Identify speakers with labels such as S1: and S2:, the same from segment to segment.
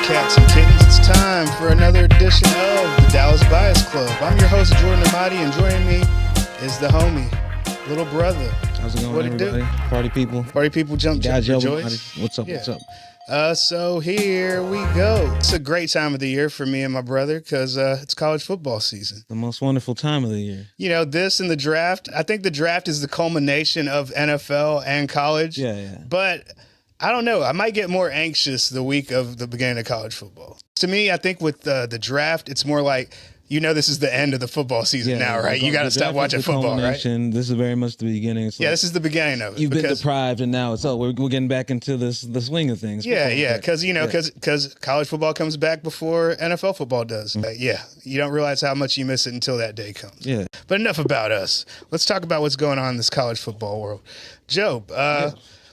S1: cats and kittens? It's time for another edition of the Dallas Bias Club. I'm your host, Jordan Amati, and joining me is the homie, little brother.
S2: How's it going,
S1: what
S2: everybody? Party people.
S1: Party people, jump, rejoice.
S2: What's up,
S1: Yeah.
S2: what's up?
S1: So here we go. It's a great time of the year for me and my brother because it's college football season.
S2: The most wonderful time of the year.
S1: You know, this and the draft. I think the draft is the culmination of NFL and college.
S2: Yeah.
S1: But I don't know. I might get more anxious the week of the beginning of college football. To me, I think with the draft, it's more like, this is the end of the football season now, right? You got to stop watching football, right?
S2: This is very much the beginning.
S1: Like, this is the beginning of it.
S2: You've been deprived, and now we're getting back into the swing of things.
S1: Because college football comes back before NFL football does. You don't realize how much you miss it until that day comes.
S2: Yeah.
S1: But enough about us. Let's talk about what's going on in this college football world. Joe,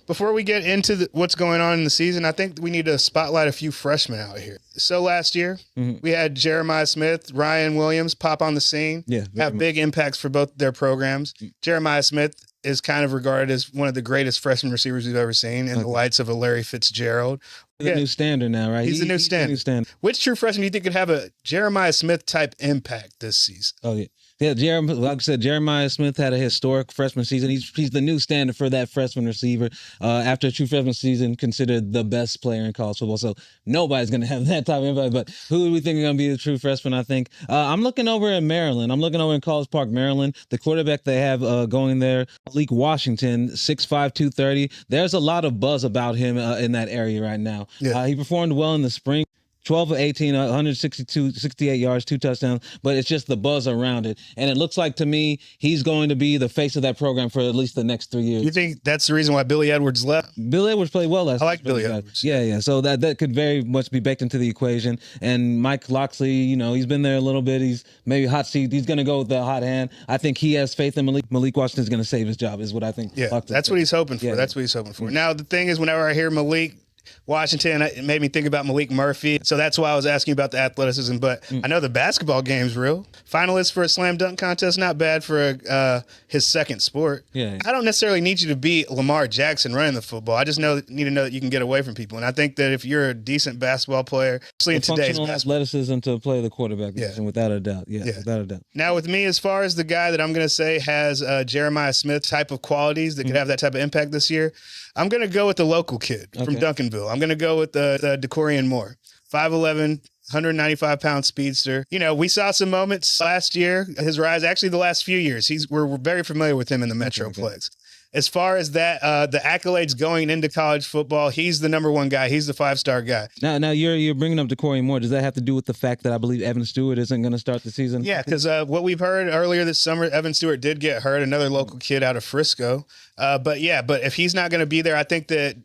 S1: before we get into what's going on in the season, I think we need to spotlight a few freshmen out here. So last year, we had Jeremiah Smith, Ryan Williams pop on the scene, have big impacts for both their programs. Jeremiah Smith is kind of regarded as one of the greatest freshman receivers we've ever seen in the lights of a Larry Fitzgerald.
S2: The new standard now, right?
S1: He's the new standard. Which true freshman do you think could have a Jeremiah Smith type impact this season?
S2: Oh, yeah. Yeah, like I said, Jeremiah Smith had a historic freshman season. He's the new standard for that freshman receiver. After a true freshman season, considered the best player in college football. So nobody's going to have that type of impact. But who do we think are going to be the true freshman, I think? I'm looking over at Maryland. I'm looking over in College Park, Maryland. The quarterback they have going there, Malik Washington, 6'5", 230. There's a lot of buzz about him in that area right now. Yeah. He performed well in the spring. 12 of 18, 68 yards, 2 touchdowns, but it's just the buzz around it. And it looks like to me, he's going to be the face of that program for at least the next 3 years.
S1: You think that's the reason why Billy Edwards left?
S2: Billy Edwards played well last year.
S1: I like Billy Edwards.
S2: Yeah. So that could very much be baked into the equation. And Mike Locksley, he's been there a little bit. He's maybe hot seat. He's going to go with the hot hand. I think he has faith in Malik. Malik Washington's going to save his job is what I think.
S1: Yeah, that's what he's hoping for. Yeah. That's what he's hoping for. Now, the thing is, whenever I hear Malik Washington, it made me think about Malik Murphy. So that's why I was asking you about the athleticism. But I know the basketball game's real. Finalist for a slam dunk contest, not bad for his second sport.
S2: Yeah.
S1: I don't necessarily need you to be Lamar Jackson running the football. I just need to know that you can get away from people. And I think that if you're a decent basketball player, especially in today's basketball,
S2: athleticism to play the quarterback position, without a doubt. Yeah, without a doubt.
S1: Now with me, as far as the guy that I'm going to say has Jeremiah Smith type of qualities that could have that type of impact this year, I'm going to go with the local kid from Duncanville. I'm going to go with the DeCorian Moore, 5'11", 195-pound speedster. We saw some moments last year, his rise, actually the last few years. We're very familiar with him in the Metroplex. As far as that, the accolades going into college football, he's the number one guy. He's the 5-star guy.
S2: Now you're bringing up DeCorian Moore. Does that have to do with the fact that I believe Evan Stewart isn't going to start the season?
S1: Yeah, because what we've heard earlier this summer, Evan Stewart did get hurt, another local kid out of Frisco. But if he's not going to be there, I think that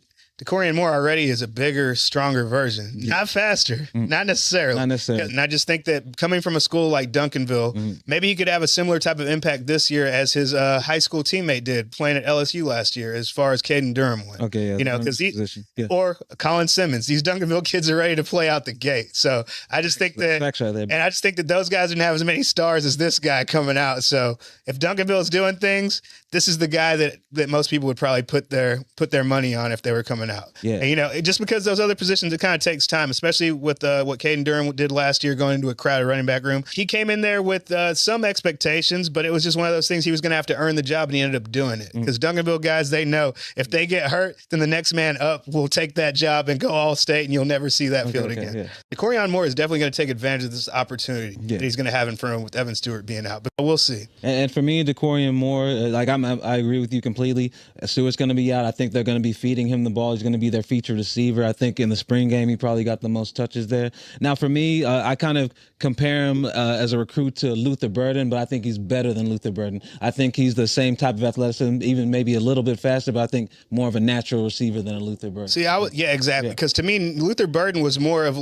S1: DeCorian Moore already is a bigger, stronger version. Not faster, not necessarily. And I just think that coming from a school like Duncanville, maybe he could have a similar type of impact this year as his high school teammate did playing at LSU last year as far as Caden Durham went.
S2: Okay, yeah.
S1: Because or Colin Simmons. These Duncanville kids are ready to play out the gate. So I just think that, and I just think that those guys didn't have as many stars as this guy coming out. So if Duncanville is doing things, this is the guy that most people would probably put their money on if they were coming out.
S2: Yeah.
S1: And, just because those other positions, it kind of takes time, especially with what Caden Durham did last year going into a crowded running back room. He came in there with some expectations, but it was just one of those things he was going to have to earn the job, and he ended up doing it. Because Duncanville guys, they know if they get hurt, then the next man up will take that job and go all state, and you'll never see that field again. Yeah. DeCorian Moore is definitely going to take advantage of this opportunity that he's going to have in front of him with Evan Stewart being out, but we'll see.
S2: And for me, DeCorian Moore, I agree with you completely. Stewart's going to be out. I think they're going to be feeding him the ball. He's going to be their feature receiver. I think in the spring game, he probably got the most touches there. Now, for me, I kind of compare him as a recruit to Luther Burden, but I think he's better than Luther Burden. I think he's the same type of athleticism, even maybe a little bit faster, but I think more of a natural receiver than a Luther Burden.
S1: See, exactly. Because to me, Luther Burden was more of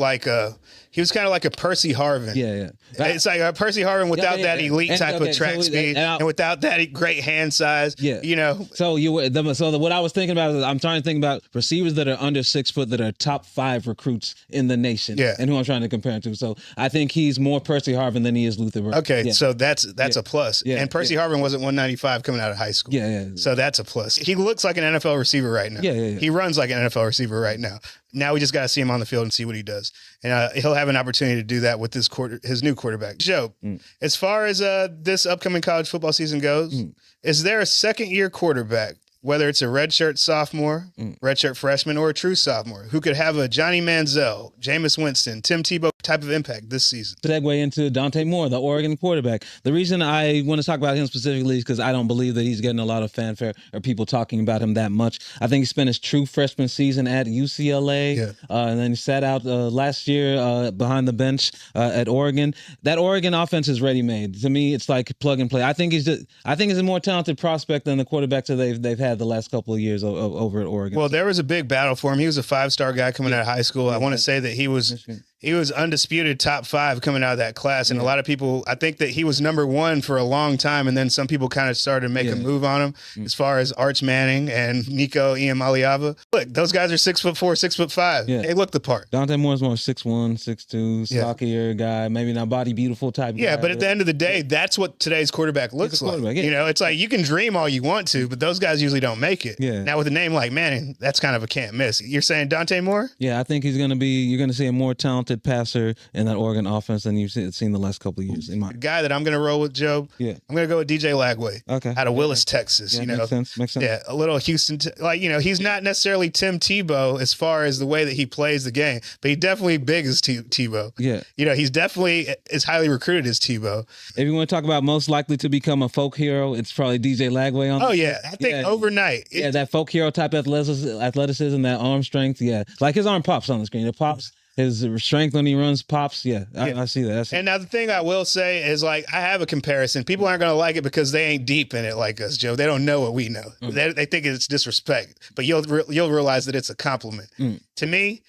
S1: he was kind of like a Percy Harvin.
S2: Yeah.
S1: It's like a Percy Harvin without that elite type of track speed and without that great hand size.
S2: Yeah.
S1: You know.
S2: So what I was thinking about is I'm trying to think about receivers that are under 6 foot that are top 5 recruits in the nation.
S1: Yeah.
S2: And who I'm trying to compare him to. So I think he's more Percy Harvin than he is Luther Burden.
S1: Okay,
S2: Yeah.
S1: so that's a plus.
S2: Yeah,
S1: And Percy Harvin wasn't 195 coming out of high school.
S2: Yeah.
S1: So that's a plus. He looks like an NFL receiver right now.
S2: Yeah.
S1: He runs like an NFL receiver right now. Now we just got to see him on the field and see what he does. And he'll have an opportunity to do that with his new quarterback. Joe, as far as this upcoming college football season goes, is there a second-year quarterback, whether it's a redshirt sophomore, redshirt freshman, or a true sophomore, who could have a Johnny Manziel, Jameis Winston, Tim Tebow type of impact this season?
S2: Segue into Dante Moore, the Oregon quarterback. The reason I want to talk about him specifically is because I don't believe that he's getting a lot of fanfare or people talking about him that much. I think he spent his true freshman season at UCLA, and then he sat out last year behind the bench at Oregon. That Oregon offense is ready-made. To me, it's like plug and play. I think he's a more talented prospect than the quarterbacks that they've had the last couple of years over at Oregon.
S1: Well, there was a big battle for him. He was a 5-star guy coming out of high school. I want to say that he was undisputed top 5 coming out of that class. And a lot of people, I think that he was number 1 for a long time. And then some people kind of started to make a move on him as far as Arch Manning and Nico Iamaleava. Look, those guys are 6'4", 6'5".
S2: Yeah.
S1: They look the part.
S2: Dante Moore's more 6'1", 6'2", stockier guy, maybe not body beautiful type guy.
S1: Yeah, but at the end of the day, that's what today's quarterback looks like.
S2: Yeah.
S1: You know, it's like you can dream all you want to, but those guys usually don't make it.
S2: Yeah.
S1: Now with a name like Manning, that's kind of a can't miss. You're saying Dante Moore?
S2: Yeah, I think you're going to see a more talented passer in that Oregon offense than you've seen the last couple of years.
S1: The guy that I'm going to roll with, Joe, I'm going to go with DJ Lagway.
S2: Okay.
S1: Out of Willis, Texas.
S2: Yeah,
S1: you know,
S2: makes sense.
S1: Yeah, a little Houston. He's not necessarily Tim Tebow as far as the way that he plays the game, but he definitely big as Tebow.
S2: Yeah.
S1: You know, he's definitely as highly recruited as Tebow.
S2: If you want to talk about most likely to become a folk hero, it's probably DJ Lagway on.
S1: Oh yeah, I think overnight.
S2: That folk hero type athleticism, that arm strength. Yeah, like his arm pops on the screen. It pops. His strength when he runs pops. Yeah, I see that.
S1: And now the thing I will say is, like, I have a comparison. People aren't going to like it because they ain't deep in it like us, Joe. They don't know what we know. They think it's disrespect, but you'll realize that it's a compliment. To me,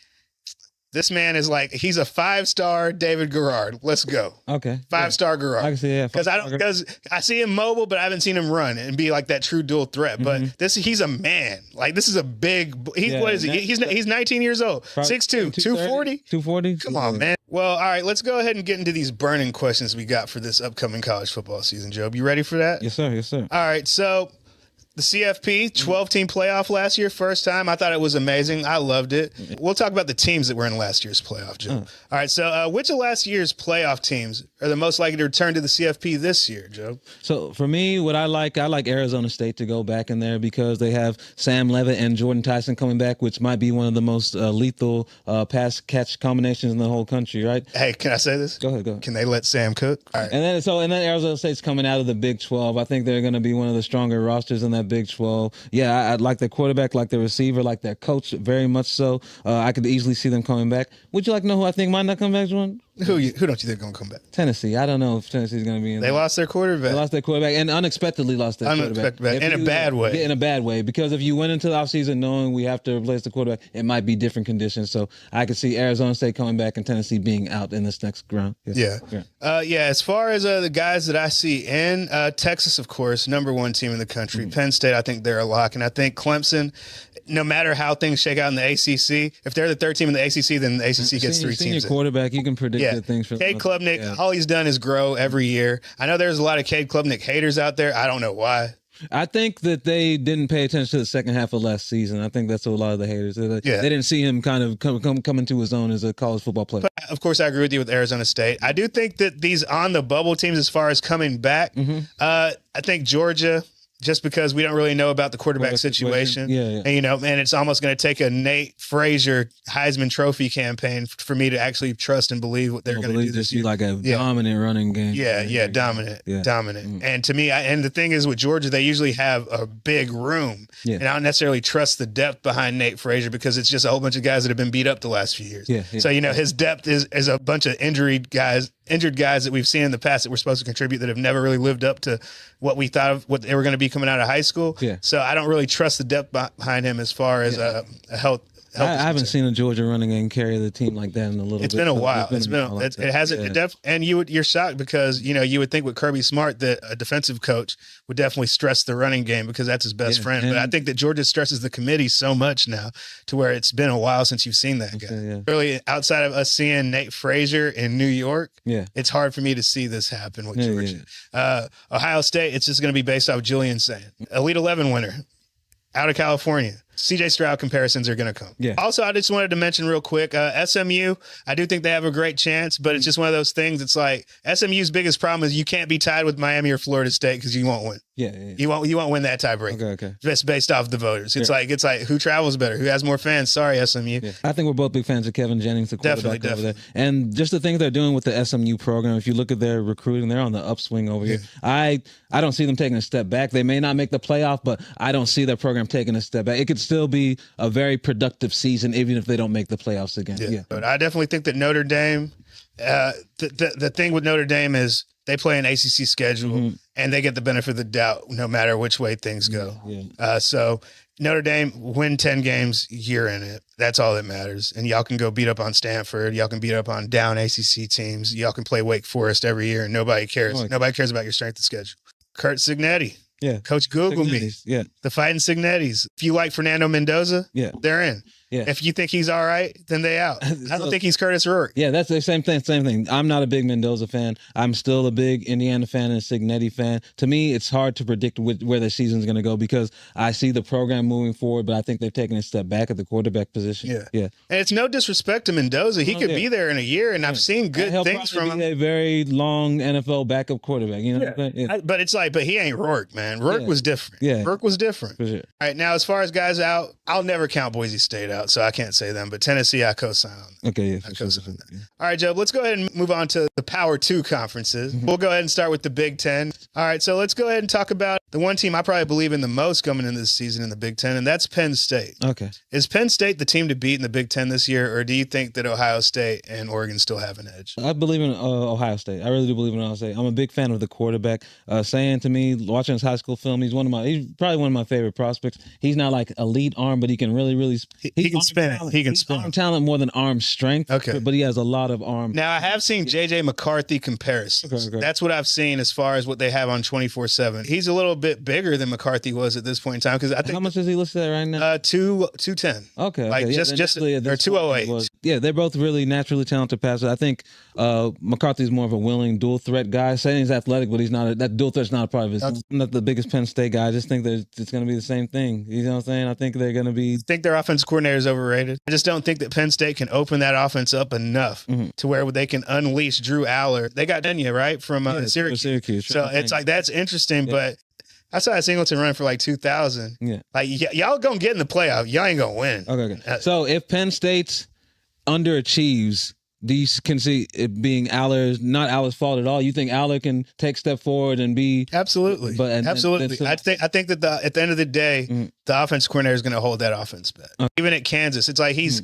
S1: this man is like, he's a 5-star David Garrard. Let's go.
S2: Okay.
S1: 5-star Garrard.
S2: I can see,
S1: because I see him mobile, but I haven't seen him run and be like that true dual threat. But he's a man. Like, this is a big. What is he? He's 19 years old. 6'2", 240.
S2: 240.
S1: Come on, man. Well, all right. Let's go ahead and get into these burning questions we got for this upcoming college football season, Job. You ready for that?
S2: Yes, sir. Yes, sir.
S1: All right. So, the CFP 12-team playoff last year, first time. I thought it was amazing. I loved it. We'll talk about the teams that were in last year's playoff, Joe. All right, so which of last year's playoff teams are the most likely to return to the CFP this year, Joe?
S2: So for me, what I like Arizona State to go back in there because they have Sam Levitt and Jordan Tyson coming back, which might be one of the most lethal pass-catch combinations in the whole country, right?
S1: Hey, can I say this?
S2: Go ahead.
S1: Can they let Sam cook? All right.
S2: And then Arizona State's coming out of the Big 12. I think they're going to be one of the stronger rosters in that Big 12. Yeah, I like their quarterback, like their receiver, like their coach, very much so. I could easily see them coming back. Would you like to know who I think might not come back, Jordan?
S1: Who don't you think going to come back?
S2: Tennessee. I don't know if Tennessee's going to be in.
S1: They lost their quarterback.
S2: They lost their quarterback and unexpectedly lost their quarterback.
S1: In a bad way.
S2: In a bad way. Because if you went into the offseason knowing we have to replace the quarterback, it might be different conditions. So I could see Arizona State coming back and Tennessee being out in this next round.
S1: Yeah. As far as the guys that I see in Texas, of course, number 1 team in the country. Penn State, I think they're a lock. And I think Clemson, no matter how things shake out in the ACC, if they're the 3rd team in the ACC, then the ACC gets 3 teams.
S2: Senior quarterback, you can predict good things for
S1: Cade Klubnik, all he's done is grow every year. I know there's a lot of Cade Klubnik haters out there. I don't know why.
S2: I think that they didn't pay attention to the second half of last season. I think that's what a lot of the haters. They didn't see him kind of come into his own as a college football player.
S1: But of course, I agree with you with Arizona State. I do think that these on the bubble teams, as far as coming back, I think Georgia. Just because we don't really know about the quarterback situation. And, and it's almost going to take a Nate Frazier Heisman Trophy campaign for me to actually trust and believe what they're going to do this year.
S2: Like a dominant running game.
S1: Dominant. And to me, and the thing is with Georgia, they usually have a big room. And I don't necessarily trust the depth behind Nate Frazier because it's just a whole bunch of guys that have been beat up the last few years. So, his depth is a bunch of injured guys that we've seen in the past that were supposed to contribute that have never really lived up to what we thought of what they were going to be coming out of high school. So I don't really trust the depth behind him as far as a
S2: I haven't seen a Georgia running game carry the team like that in a little bit.
S1: It's been a while. It hasn't. You're shocked because you would think with Kirby Smart that a defensive coach would definitely stress the running game because that's his best friend. But I think that Georgia stresses the committee so much now to where it's been a while since you've seen that guy. Really, outside of us seeing Nate Frazier in New York, it's hard for me to see this happen with Georgia. Ohio State, it's just going to be based off Julian saying. Elite 11 winner out of California. CJ Stroud comparisons are going to come. Also, I just wanted to mention real quick, SMU, I do think they have a great chance, but it's just one of those things. It's like SMU's biggest problem is you can't be tied with Miami or Florida State because you won't win. You won't win that tiebreak.
S2: Okay.
S1: Just based off the voters. It's like who travels better? Who has more fans? Sorry, SMU.
S2: I think we're both big fans of Kevin Jennings, the quarterback over there. And just the things they're doing with the SMU program, if you look at their recruiting, they're on the upswing over here. I don't see them taking a step back. They may not make the playoff, but I don't see their program taking a step back. It could still be a very productive season, even if they don't make the playoffs again.
S1: But I definitely think that Notre Dame, the thing with Notre Dame is they play an ACC schedule and they get the benefit of the doubt no matter which way things go. So Notre Dame win 10 games, you're in it. That's all that matters. And y'all can go beat up on Stanford. Y'all can beat up on down ACC teams. Y'all can play Wake Forest every year and nobody cares. Nobody cares about your strength of schedule. Kurt Signetti. Coach Google me. The Fighting Signettis. If you like Fernando Mendoza, they're in. If you think he's all right, then they out. I don't think he's Curtis Rourke.
S2: That's the same thing. I'm not a big Mendoza fan. I'm still a big Indiana fan and Signetti fan. To me, it's hard to predict where the season's going to go because I see the program moving forward, but I think they've taken a step back at the quarterback position. And
S1: it's no disrespect to Mendoza. He could be there in a year, and I've seen good things from him.
S2: A very long NFL backup quarterback. You know what I'm saying?
S1: But it's like, but he ain't Rourke, man. Rourke was different. Rourke was different.
S2: For sure.
S1: All right, now as far as guys out, I'll never count Boise State out, so I can't say them. But Tennessee, I co-sign.
S2: Okay,
S1: I co-sign that. All right, Joe, let's go ahead and move on to the Power 2 conferences. We'll go ahead and start with the Big Ten. All right, so let's go ahead and talk about the one team I probably believe in the most coming into this season in the Big Ten, and that's Penn State.
S2: Okay.
S1: Is Penn State the team to beat in the Big Ten this year, or do you think that Ohio State and Oregon still have an edge?
S2: I believe in Ohio State. I really do believe in Ohio State. I'm a big fan of the quarterback. Saying to me, watching his high school film, he's probably one of my favorite prospects. He's not like elite arm, but he can really
S1: he can spin it. He can spin.
S2: Arm talent more than arm strength.
S1: Okay.
S2: But he has a lot of arm.
S1: Now I have seen JJ McCarthy comparisons. Okay. That's what I've seen as far as what they have on 24/7. He's a little bit bigger than McCarthy was at this point in time because I think
S2: how much is he listed at right now?
S1: 210.
S2: Okay.
S1: Like just or 208.
S2: They're both really naturally talented passers. I think McCarthy's more of a willing dual threat guy. Saying he's athletic, but he's not. That dual threat's not a part of his. I'm not the biggest Penn State guy. I just think that it's going to be the same thing. You know what I'm saying? I think they're going to be.
S1: I think their offensive coordinator is overrated. I just don't think that Penn State can open that offense up enough to where they can unleash Drew Aller. They got Denya, right, from Syracuse. So it's like that's interesting, but I saw Singleton run for like 2,000. Like y'all gonna get in the playoff. Y'all ain't gonna win.
S2: Okay. So if Penn State underachieves, do you can see it being not Aller's fault at all? You think Aller can take a step forward and be
S1: absolutely, absolutely. I think that at the end of the day, the offense coordinator is going to hold that offense back. Even at Kansas, it's like he's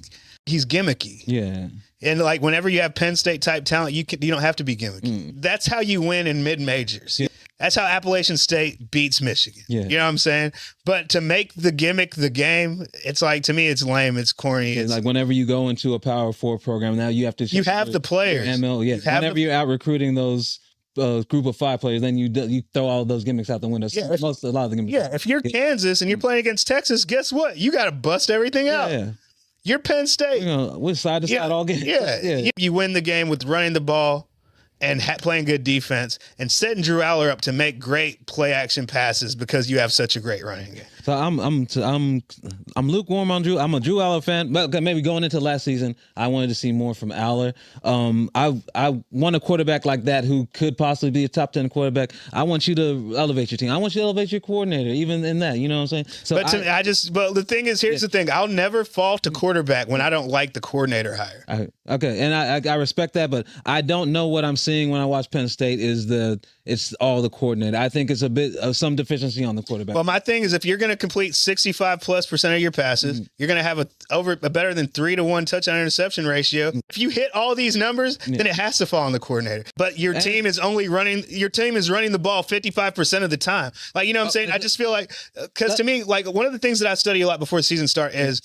S1: gimmicky. And like whenever you have Penn State type talent, you don't have to be gimmicky. That's how you win in mid majors. That's how Appalachian State beats Michigan. You know what I'm saying? But to make the gimmick the game, it's like, to me, it's lame. It's corny. It's
S2: like whenever you go into a Power 4 program, now you have to...
S1: You have the players.
S2: Whenever you're out recruiting those group of 5 players, then you throw all those gimmicks out the window. A lot of the gimmicks.
S1: If you're Kansas and you're playing against Texas, guess what? You got to bust everything out. You're Penn State.
S2: We're side to side all game.
S1: You win the game with running the ball and playing good defense and setting Drew Aller up to make great play action passes because you have such a great running game.
S2: So I'm lukewarm on Drew. I'm a Drew Aller fan, but maybe going into last season, I wanted to see more from Aller. I want a quarterback like that who could possibly be a top 10 quarterback. I want you to elevate your team. I want you to elevate your coordinator, even in that. You know what I'm saying? So,
S1: but the thing is, here's the thing. I'll never fault a quarterback when I don't like the coordinator hire.
S2: Okay, and I respect that, but I don't know what I'm seeing when I watch Penn State it's all the coordinator. I think it's a bit of some deficiency on the quarterback.
S1: Well, my thing is, if you're going going to complete 65+% of your passes. You're going to have a better than 3-to-1 touchdown interception ratio. If you hit all these numbers, then it has to fall on the coordinator. But your team is running the ball 55% of the time. Like, you know what I'm saying? I just feel like, because to me, like, one of the things that I study a lot before the season start is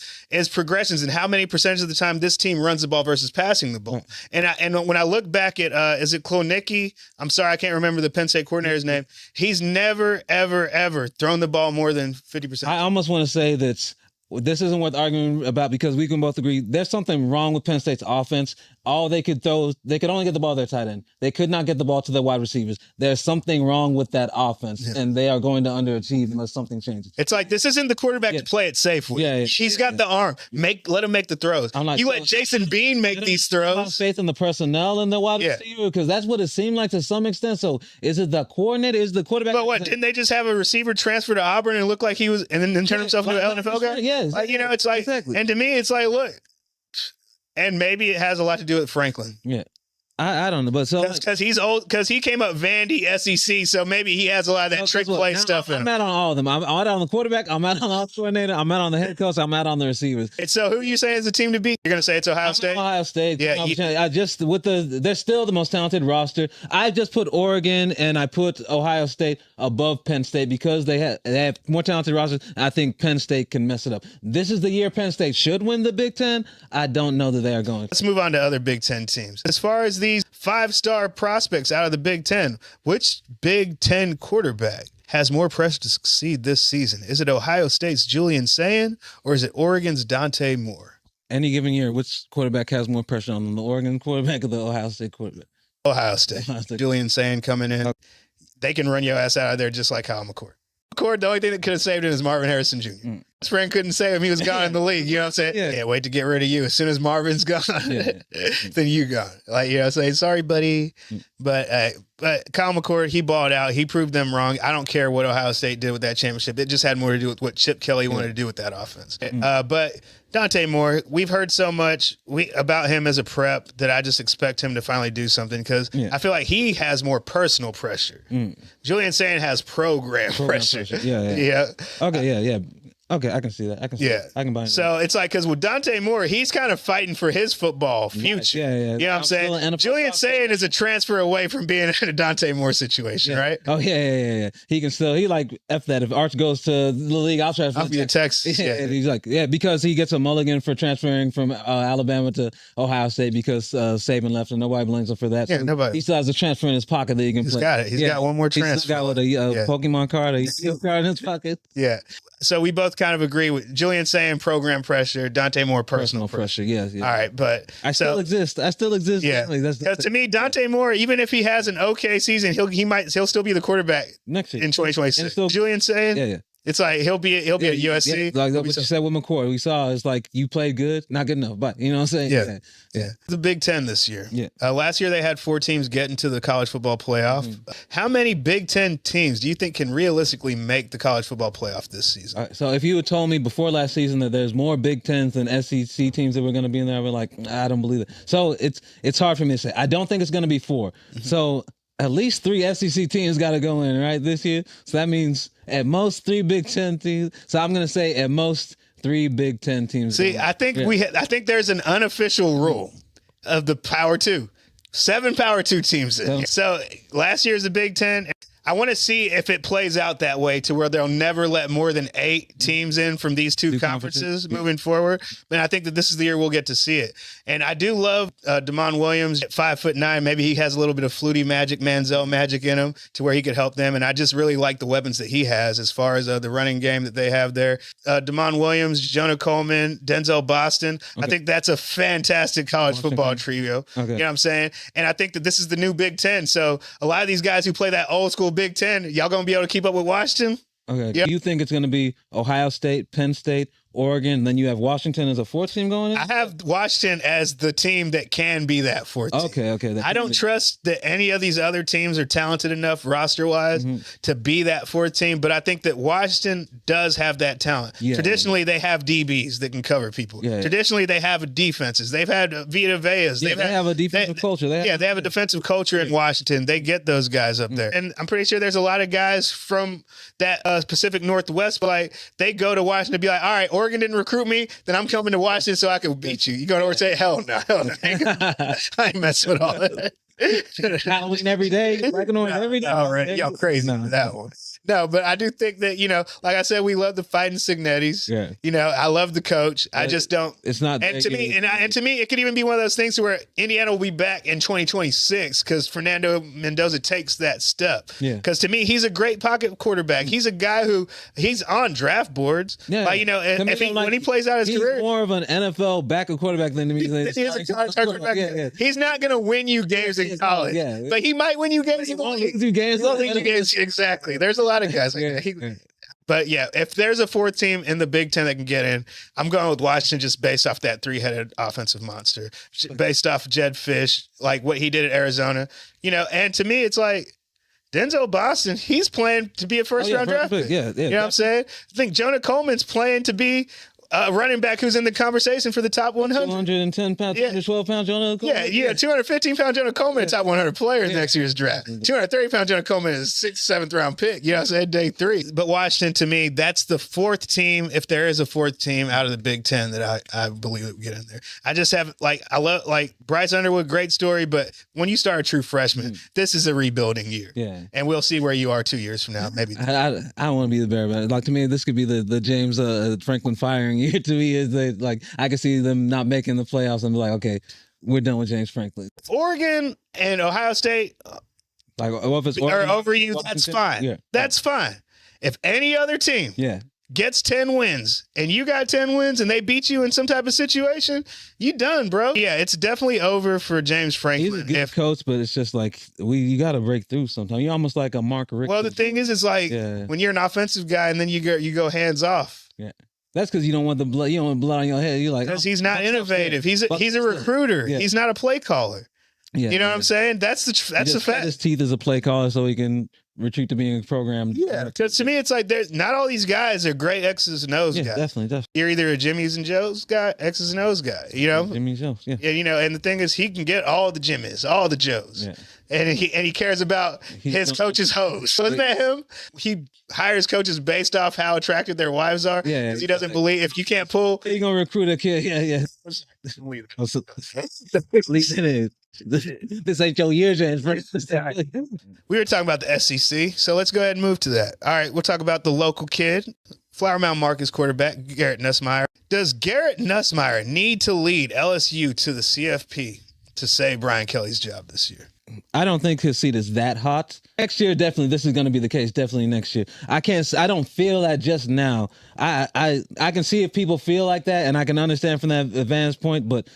S1: progressions and how many percentage of the time this team runs the ball versus passing the ball. And when I look back at, is it Klonecki? I'm sorry, I can't remember the Penn State coordinator's name. He's never, ever, ever thrown the ball more than 50%.
S2: I almost want to say that this isn't worth arguing about because we can both agree there's something wrong with Penn State's offense. All they could they could only get the ball to their tight end. They could not get the ball to their wide receivers. There's something wrong with that offense, and they are going to underachieve unless something changes.
S1: It's like, this isn't the quarterback to play it safe with. He's got the arm. Let him make the throws. You let Jason Bean make these throws.
S2: Have faith in the personnel and the wide receiver, because that's what it seemed like to some extent. So is it the coordinator? Is the quarterback?
S1: But what, didn't they just have a receiver transfer to Auburn and look like he was, and then turn himself into an NFL guy?
S2: Yes.
S1: Like, you know, it's like, exactly. And to me, it's like, look, and maybe it has a lot to do with Franklin.
S2: Yeah. I don't know, but so
S1: because he's old, because he came up Vandy SEC, so maybe he has a lot of that trick play stuff in him.
S2: I'm out on all of them. I'm out on the quarterback. I'm out on the coordinator. I'm out on the head coach. I'm out on the receivers.
S1: And so, who are you saying is the team to beat? You're going to say it's Ohio State.
S2: Ohio State.
S1: Yeah.
S2: They're still the most talented roster. I just put Oregon and I put Ohio State above Penn State because they have more talented rosters. I think Penn State can mess it up. This is the year Penn State should win the Big Ten. I don't know that they are going.
S1: Let's move on to other Big Ten teams. As far as these 5-star prospects out of the Big Ten, which Big Ten quarterback has more pressure to succeed this season? Is it Ohio State's Julian Sayin, or is it Oregon's Dante Moore?
S2: Any given year, which quarterback has more pressure on them, the Oregon quarterback or the Ohio State quarterback?
S1: Ohio State. Julian Sayin coming in. They can run your ass out of there just like Kyle McCord. The only thing that could have saved him is Marvin Harrison Jr. His friend couldn't save him. He was gone in the league. You know what I'm saying? Yeah. Can't wait to get rid of you. As soon as Marvin's gone, then you gone. Like, you know, say, sorry, buddy. But Kyle McCord, he balled out. He proved them wrong. I don't care what Ohio State did with that championship. It just had more to do with what Chip Kelly wanted to do with that offense. But Dante Moore, we've heard so much about him as a prep that I just expect him to finally do something, because I feel like he has more personal pressure. Julian Sayin has program pressure. Yeah.
S2: Okay, yeah. Okay, I can see that. I can buy it.
S1: So it's like, because with Dante Moore, he's kind of fighting for his football future.
S2: Yeah.
S1: You know what I'm saying? Julian Sayin is a transfer away from being in a Dante Moore situation, right?
S2: Oh, yeah. He can still, F that. If Arch goes to the league, I'll transfer.
S1: I'll be to Texas.
S2: He's like, because he gets a mulligan for transferring from Alabama to Ohio State because Saban left and nobody blames him for that.
S1: Yeah, nobody.
S2: He still has a transfer in his pocket that he can play.
S1: He's got it. He's got one more transfer.
S2: He's still got a Pokemon card, a Yu-Gi-Oh card in his pocket.
S1: Yeah. So we both kind of agree with Julian Sayin program pressure, Dante Moore personal pressure.
S2: Yeah.
S1: All right, but
S2: I still exist. Yeah.
S1: Because to me, Dante Moore, even if he has an okay season, he'll still be the quarterback
S2: next year
S1: in 2026. Julian Sayin,
S2: yeah.
S1: It's like he'll be at USC.
S2: Like what you said with McCord, we saw it's like you played good, not good enough, but you know what I'm saying?
S1: Yeah. The Big Ten this year.
S2: Yeah.
S1: Last year they had 4 teams get into the college football playoff. How many Big Ten teams do you think can realistically make the college football playoff this season?
S2: All right, so if you had told me before last season that there's more Big Tens than SEC teams that were going to be in there, I would like, I don't believe it. So it's hard for me to say. I don't think it's going to be 4. So at least 3 SEC teams got to go in, right, this year. So that means at most 3 Big Ten teams. So I'm going to say at most 3 Big Ten teams.
S1: See, I think I think there's an unofficial rule of the Power 2. 7 Power 2 teams in. So last year's the Big Ten. I want to see if it plays out that way to where they'll never let more than 8 teams in from these two conferences moving forward. And I think that this is the year we'll get to see it. And I do love Damon Williams at 5'9". Maybe he has a little bit of Flutie magic, Manziel magic in him to where he could help them. And I just really like the weapons that he has as far as the running game that they have there. Damon Williams, Jonah Coleman, Denzel Boston. I think that's a fantastic college football trio. You know what I'm saying? And I think that this is the new Big Ten. So a lot of these guys who play that old school Big Ten, y'all gonna be able to keep up with Washington?
S2: Okay. Yep. Do you think it's gonna be Ohio State, Penn State, Oregon. Then you have Washington as a fourth team going in?
S1: I have Washington as the team that can be that fourth team.
S2: Okay.
S1: I don't trust that any of these other teams are talented enough roster-wise to be that fourth team, but I think that Washington does have that talent.
S2: Yeah,
S1: Traditionally, they have DBs that can cover people. Traditionally, they have defenses. They've had Vita Veas.
S2: They have a defensive culture.
S1: They have a defensive culture in Washington. They get those guys up there. And I'm pretty sure there's a lot of guys from that Pacific Northwest, but like they go to Washington to be like, all right, Oregon didn't recruit me, then I'm coming to Washington so I can beat you. You go to Oregon and say, hell no. I ain't messing with all that.
S2: Halloween every day, black and orange every day.
S1: All right, y'all crazy with that one. No, but I do think that, like I said, we love the fighting Signettis.
S2: Yeah.
S1: I love the coach. I just don't.
S2: It's not.
S1: And to me, it could even be one of those things where Indiana will be back in 2026 because Fernando Mendoza takes that step.
S2: Yeah.
S1: Because to me, he's a great pocket quarterback. He's a guy who he's on draft boards.
S2: Yeah.
S1: When he plays out his career,
S2: he's more of an NFL backup quarterback than me.
S1: He's not going to win you games in college.
S2: Yeah.
S1: But he might win you games. He won't lose you games. Exactly. There's a lot of guys like that. But yeah, if there's a fourth team in the Big Ten that can get in, I'm going with Washington just based off that three-headed offensive monster, based off Jed Fish, like what he did at Arizona. And to me, it's like Denzel Boston, he's playing to be a first-round draft pick.
S2: Yeah.
S1: You know what I'm saying? I think Jonah Coleman's playing to be a running back who's in the conversation for the top 100.
S2: 210 pounds, 212 pounds Jonah Coleman.
S1: Yeah, 215 pound Jonah Coleman, top 100 player in next year's draft. 230 pound Jonah Coleman is 6th, 7th round pick. You know what I'm saying? Day 3. But Washington, to me, that's the fourth team, if there is a fourth team out of the Big Ten that I believe would get in there. I just have, I love, Bryce Underwood, great story, but when you start a true freshman, this is a rebuilding year.
S2: Yeah.
S1: And we'll see where you are 2 years from now, maybe.
S2: I don't want to be the bearer, but to me, this could be the James Franklin firing year to me. Is I could see them not making the playoffs and be like, okay, we're done with James Franklin.
S1: Oregon and Ohio State
S2: if it's
S1: are over you, that's fine.
S2: Yeah.
S1: That's fine. If any other team gets 10 wins and you got 10 wins and they beat you in some type of situation, you done, bro. Yeah, it's definitely over for James Franklin.
S2: He's a good coach, but it's just you got to break through sometimes. You're almost like a Mark Richt.
S1: Well, the thing is when you're an offensive guy and then you go hands off.
S2: Yeah. That's because you don't want the blood. You don't want blood on your head. You're like,
S1: because he's not innovative. He's a recruiter. Yeah. He's not a play caller. Yeah, you know what I'm saying? That's the fact.
S2: His teeth as a play caller, so he can retreat to being programmed.
S1: Yeah, because to me, it's like there's not all these guys are great X's and O's guys.
S2: Definitely.
S1: You're either a Jimmy's and Joe's guy, X's and O's guy.
S2: Jimmy's Joe's. Yeah.
S1: And the thing is, he can get all the Jimmys, all the Joes. Yeah. And he cares about his coach's hoes. Wasn't that him? He hires coaches based off how attractive their wives are. Yeah. Because he doesn't believe if you can't pull.
S2: You're going to recruit a kid. Yeah. This ain't your year, James.
S1: We were talking about the SEC, so let's go ahead and move to that. All right, we'll talk about the local kid, Flower Mound Marcus quarterback, Garrett Nussmeier. Does Garrett Nussmeier need to lead LSU to the CFP to save Brian Kelly's job this year?
S2: I don't think his seat is that hot. Next year, definitely, this is going to be the case. Definitely next year. I don't feel that just now. I can see if people feel like that, and I can understand from that advantage point, but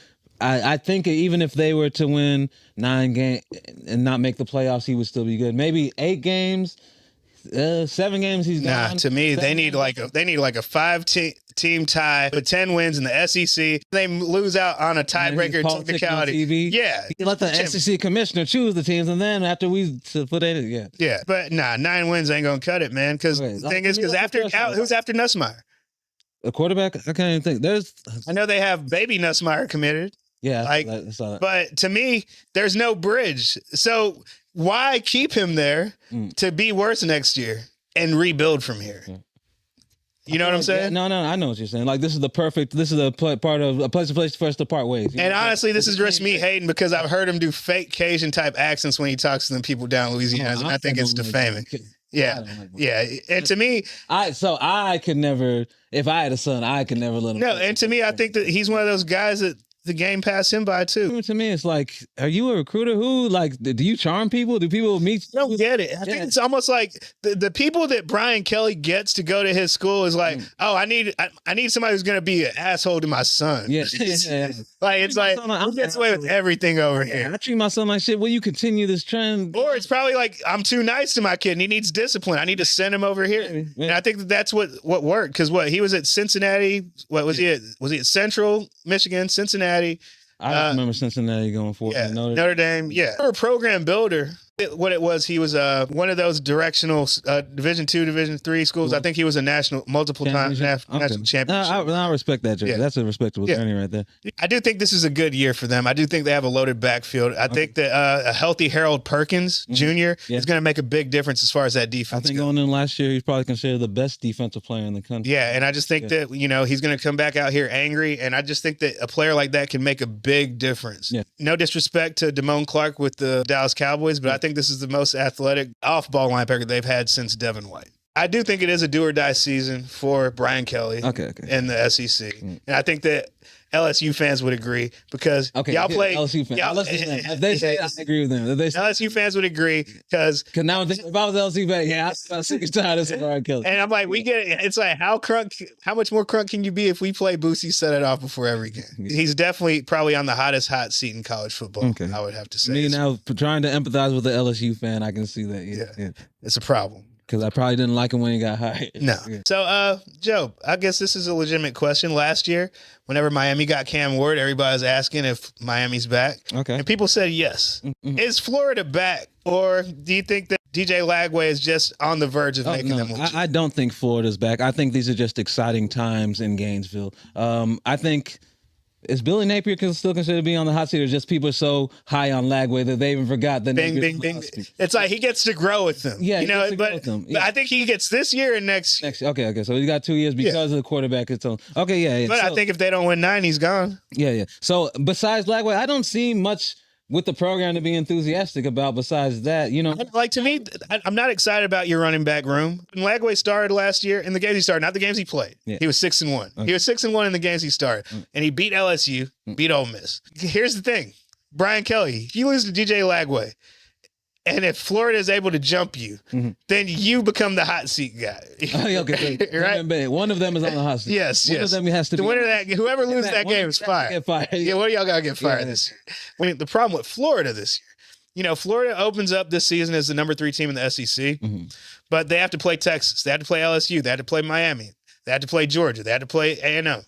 S2: I think even if they were to win 9 games and not make the playoffs, he would still be good. Maybe 8 games, 7 games. He's gone.
S1: To me, they need like a 5-team tie with 10 wins in the SEC. They lose out on a tiebreaker technicality. Yeah,
S2: you let the SEC commissioner choose the teams, and then after we put it,
S1: yeah. But 9 wins ain't gonna cut it, man. Because the thing is, who's after Nussmeier?
S2: A quarterback? I can't even think.
S1: I know they have baby Nussmeier committed.
S2: Yeah,
S1: but to me, there's no bridge. So why keep him there to be worse next year and rebuild from here? Yeah. You know what I'm saying?
S2: No, I know what you're saying. This is a place for us to part ways.
S1: And honestly, this is just me hating because I've heard him do fake Cajun type accents when he talks to the people down in Louisiana, and I think it's defaming. Yeah. And to me,
S2: I could never, if I had a son, I could never let him.
S1: No, and to me, I think that he's one of those guys that the game passed him by too.
S2: To me, it's like, are you a recruiter? Who do you charm people? Do people meet?
S1: I don't get it. I think it's almost like the people that Brian Kelly gets to go to his school is like, oh, I need somebody who's going to be an asshole to my son.
S2: Yeah.
S1: Like, it's like, who gets away with everything over here?
S2: I treat my son like shit. Will you continue this trend?
S1: Or it's probably like, I'm too nice to my kid and he needs discipline. I need to send him over here.
S2: Maybe.
S1: And I think that's what worked. Because he was at Cincinnati. What was he at? Was he at Central Michigan, Cincinnati?
S2: I remember Cincinnati going for it.
S1: Yeah, Notre Dame. Yeah. For a program builder, what it was, he was one of those directional Division II, Division III schools. I think he was a multiple time national champion.
S2: I respect that, Jerry. Yeah. That's a respectable journey right there.
S1: I do think this is a good year for them. I do think they have a loaded backfield. I think that a healthy Harold Perkins Jr. is going to make a big difference as far as that defense.
S2: I think going in last year, he's probably considered the best defensive player in the country.
S1: Yeah, and I just think that, he's going to come back out here angry, and I just think that a player like that can make a big difference. Yeah. No disrespect to Damone Clark with the Dallas Cowboys, but I think this is the most athletic off-ball linebacker they've had since Devin White. I do think it is a do-or-die season for Brian Kelly in the SEC. And I think that LSU fans would agree because y'all play
S2: LSU fans. If they say, I agree with them.
S1: LSU fans would agree because
S2: now if I was LSU fan, I'm sick and tired of Brian Kelly.
S1: And I'm like, we get it. It's like how much more crunk can you be if we play Boosie set it off before every game? He's definitely probably on the hottest hot seat in college football. I would have to say.
S2: Me now trying to empathize with the LSU fan, I can see that. Yeah.
S1: It's a problem.
S2: Because I probably didn't like him when he got hired.
S1: No. So, Joe, I guess this is a legitimate question. Last year, whenever Miami got Cam Ward, everybody was asking if Miami's back. Okay. And people said yes. Mm-hmm. Is Florida back? Or do you think that DJ Lagway is just on the verge of making them look?
S2: I don't think Florida's back. I think these are just exciting times in Gainesville. I think... Is Billy Napier still considered to be on the hot seat, or just people are so high on Lagway that they even forgot that?
S1: Bing. It's like he gets to grow with them. Yeah, but I think he gets this year and next.
S2: Okay. So he's got 2 years because of the quarterback. Okay, yeah.
S1: But I think if they don't win 9, he's gone.
S2: Yeah. So besides Lagway, I don't see much with the program to be enthusiastic about besides that,
S1: Like, to me, I'm not excited about your running back room. When Lagway started last year, in the games he started, not the games he played, he was 6-1. Okay. He was 6-1 in the games he started, and he beat LSU, beat Ole Miss. Here's the thing. Brian Kelly, if you lose to DJ Lagway, and if Florida is able to jump you, then you become the hot seat guy.
S2: Right? One of them is on the hot seat.
S1: Yes.
S2: One of them has to be.
S1: The winner of that, whoever loses that game is fired. Yeah, one of y'all got to get fired this year. The problem with Florida this year, Florida opens up this season as the number 3 team in the SEC, but they have to play Texas. They have to play LSU. They have to play Miami. They have to play Georgia. They have to play A&M.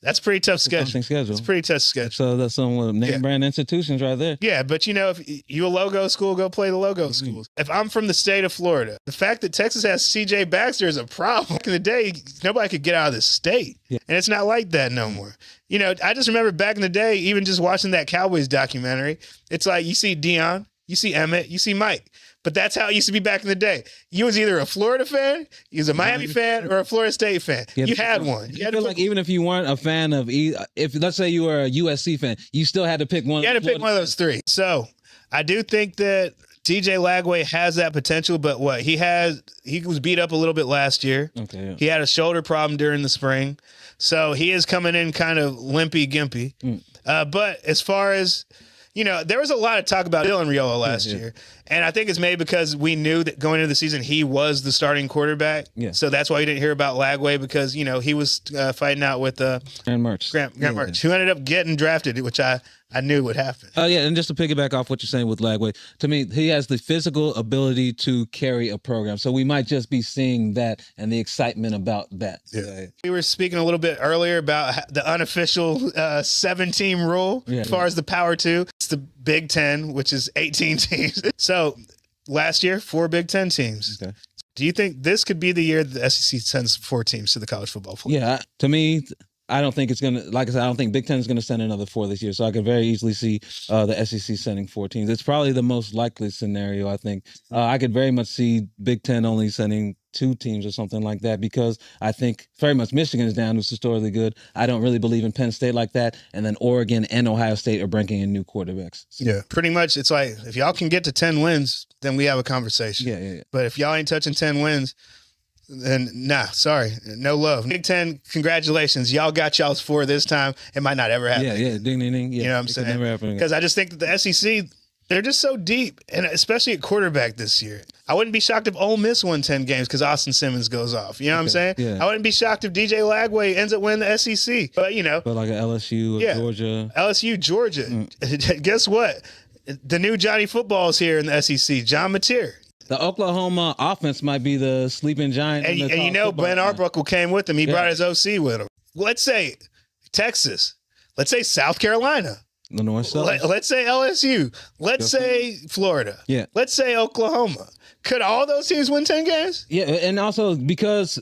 S1: That's a pretty tough schedule. It's a pretty tough schedule.
S2: So that's some name brand institutions right there.
S1: Yeah, but if you a logo school, go play the logo schools. If I'm from the state of Florida, the fact that Texas has C.J. Baxter is a problem. Back in the day, nobody could get out of the state. Yeah. And it's not like that no more. I just remember back in the day, even just watching that Cowboys documentary, it's like you see Dion, you see Emmett, you see Mike. But that's how it used to be back in the day. You was either a Florida fan, you was a Miami fan, or a Florida State fan. You had one.
S2: You feel like even if you weren't a fan of if let's say you were a USC fan, you still had to pick one.
S1: You had to pick one of those 3. So I do think that DJ Lagway has that potential, but he was beat up a little bit last year. Okay. Yeah. He had a shoulder problem during the spring. So he is coming in kind of limpy-gimpy. But as far as there was a lot of talk about Dylan Raiola last year. And I think it's maybe because we knew that going into the season, he was the starting quarterback. Yeah. So that's why you didn't hear about Lagway because, he was fighting out with Grant Mertz, who ended up getting drafted, which I knew would happen.
S2: And just to piggyback off what you're saying with Lagway, to me, he has the physical ability to carry a program. So we might just be seeing that and the excitement about that.
S1: Yeah. We were speaking a little bit earlier about the unofficial 7-team rule as far as the Power 2. It's the Big Ten, which is 18 teams. So last year, 4 Big Ten teams. Okay. Do you think this could be the year that the SEC sends 4 teams to the college football playoff?
S2: Yeah, to me, I don't think it's going to, like I said, I don't think Big Ten is going to send another 4 this year. So I could very easily see the SEC sending 4 teams. It's probably the most likely scenario, I think. I could very much see Big Ten only sending 2 teams or something like that because I think very much Michigan is down, who's historically good. I don't really believe in Penn State like that. And then Oregon and Ohio State are bringing in new quarterbacks. So.
S1: Yeah, pretty much. It's like if y'all can get to 10 wins, then we have a conversation. Yeah. But if y'all ain't touching 10 wins, then sorry, no love. Big Ten, congratulations. Y'all got y'all's 4 this time. It might not ever happen.
S2: Yeah, ding. Yeah,
S1: you know what I'm saying?
S2: Never happen.
S1: Because I just think that the SEC, They're just so deep, and especially at quarterback this year. I wouldn't be shocked if Ole Miss won 10 games because Austin Simmons goes off. You know what I'm saying?
S2: Yeah.
S1: I wouldn't be shocked if DJ Lagway ends up winning the SEC. But,
S2: But like an LSU or Georgia.
S1: LSU, Georgia. Guess what? The new Johnny Football is here in the SEC, John Mateer.
S2: The Oklahoma offense might be the sleeping giant.
S1: And you know, Ben Arbuckle came with him. He brought his OC with him. Let's say Texas. Let's say South Carolina.
S2: The North Side.
S1: Let's say LSU. Let's say Florida.
S2: Yeah.
S1: Let's say Oklahoma. Could all those teams win 10 games?
S2: Yeah, and also because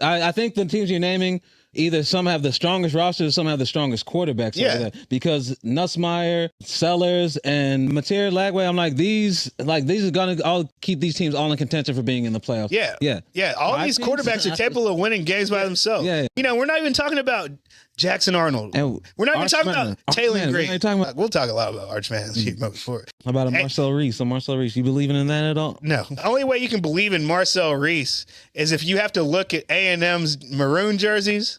S2: I think the teams you're naming, either some have the strongest rosters, some have the strongest quarterbacks.
S1: Yeah.
S2: Because Nussmeier, Sellers, and Mateer, Lagway, I'm like these are gonna all keep these teams all in contention for being in the playoffs.
S1: Yeah. All these quarterbacks are capable of winning games by themselves.
S2: Yeah.
S1: You know, we're not even talking about Jackson Arnold.
S2: And
S1: we're not even talking about Taylor Green.
S2: We'll
S1: talk a lot about Archman before.
S2: How about Marcel Reese? Marcel Reese, you believing in that at all?
S1: No. The only way you can believe in Marcel Reese is if you have to look at A&M's maroon jerseys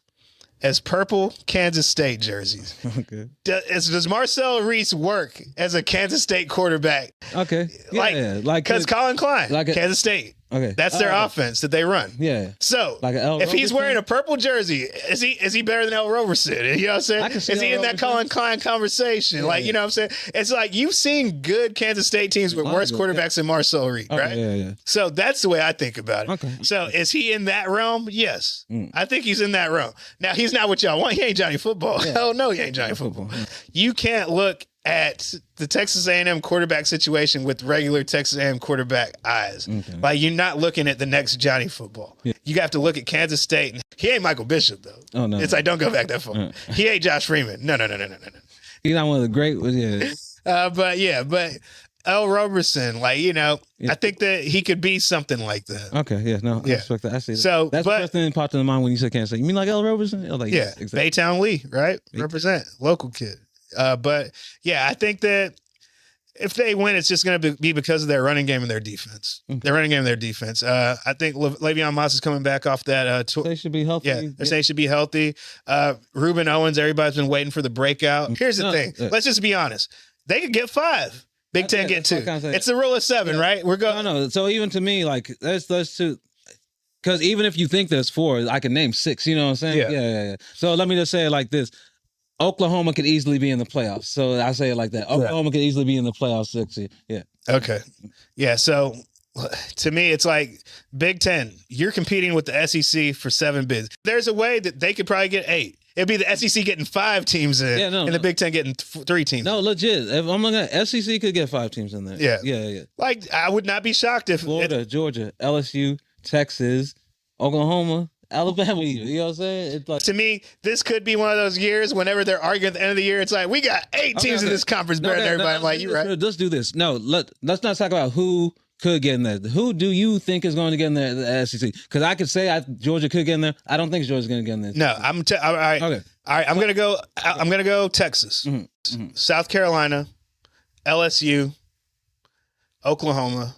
S1: as purple Kansas State jerseys.
S2: Okay.
S1: Does Marcel Reese work as a Kansas State quarterback?
S2: Okay.
S1: Because Colin Klein, Kansas State.
S2: Okay.
S1: That's their offense that they run.
S2: Yeah.
S1: So if he's wearing a purple jersey, is he better than L. Roberson? You know what I'm saying? Is he in that Colin Klein conversation? Yeah. You know what I'm saying? It's like you've seen good Kansas State teams with worse quarterbacks than Marcel Reese, right?
S2: Yeah.
S1: So that's the way I think about it.
S2: Okay.
S1: So is he in that realm? Yes. I think he's in that realm. Now, he's not what y'all want. He ain't Johnny Football. Yeah. Hell no, he ain't Johnny Football. You can't look at the Texas A&M quarterback situation with regular Texas A&M quarterback eyes. Okay. Like, you're not looking at the next Johnny Football. Yeah. You have to look at Kansas State. He ain't Michael Bishop, though.
S2: Oh, no.
S1: It's like, don't go back that far. He ain't Josh Freeman. No.
S2: He's not one of the great,
S1: but L. Roberson, I think that he could be something like that.
S2: Okay, I respect that. I see that.
S1: So,
S2: that's the first thing that popped in mind when you said Kansas State. You mean like L. Roberson? Yes, exactly.
S1: Baytown Lee, right? Represent, local kid. I think that if they win, it's just going to be because of their running game and their defense. Okay. Their running game and their defense. I think Le'Veon Moss is coming back off that.
S2: They should be healthy.
S1: Yeah, they're saying he should be healthy. Ruben Owens, everybody's been waiting for the breakout. Here's the thing. Let's just be honest. They could get 5. Big Ten get 2. It's the rule of 7, right? We're going.
S2: No. So even to me, there's 2. Because even if you think there's 4, I can name 6. You know what I'm saying? Yeah. So let me just say it like this. Oklahoma could easily be in the playoffs. So I say it like that. Oklahoma could easily be in the playoffs 6 year. Yeah.
S1: Okay. Yeah. So to me, it's like Big Ten. You're competing with the SEC for 7 bids. There's a way that they could probably get 8. It'd be the SEC getting 5 teams in, and the Big Ten getting 3 teams.
S2: No, legit. If I'm looking at SEC could get 5 teams in there. Yeah.
S1: Like, I would not be shocked if
S2: Florida, Georgia, LSU, Texas, Oklahoma, Alabama, you know what I'm saying? It's like,
S1: to me, this could be one of those years whenever they're arguing at the end of the year, it's like, we got 8 teams in this conference better than everybody. I'm like, you're right.
S2: Let's do this. No, let's not talk about who could get in there. Who do you think is going to get in there, the SEC? Because I could say Georgia could get in there. I don't think Georgia's going to get in there.
S1: No, all right. Okay. All right, I'm gonna go Texas, South Carolina, LSU, Oklahoma.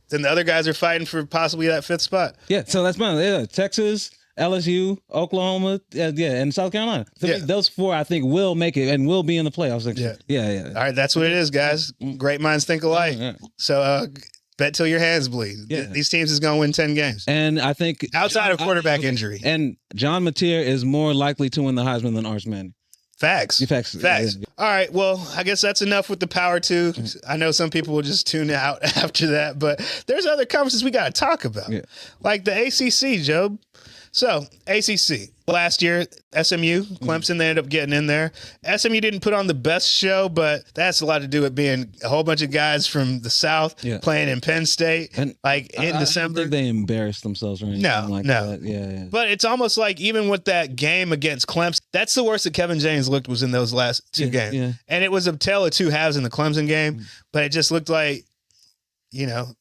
S1: Then the other guys are fighting for possibly that 5th spot.
S2: Yeah, so that's mine. Yeah, Texas, LSU, Oklahoma, and South Carolina. Those 4, I think, will make it and will be in the playoffs next year. Yeah.
S1: All right, that's what it is, guys. Great minds think alike. Yeah. So bet till your hands bleed. Yeah. These teams is going to win 10 games.
S2: And I think
S1: outside of quarterback injury.
S2: And John Mateer is more likely to win the Heisman than Arch Manning.
S1: Facts.
S2: Yeah.
S1: All right. Well, I guess that's enough with the Power 2. I know some people will just tune out after that, but there's other conferences we got to talk about. Yeah. Like the ACC, Job. So, ACC. Last year, SMU, Clemson, they ended up getting in there. SMU didn't put on the best show, but that's a lot to do with being a whole bunch of guys from the South playing in Penn State. And in December.
S2: I don't think they embarrassed themselves or anything like that. Yeah.
S1: But it's almost like even with that game against Clemson, that's the worst that Kevin Jennings looked was in those last 2 games. Yeah. And it was a tale of 2 halves in the Clemson game, but it just looked like,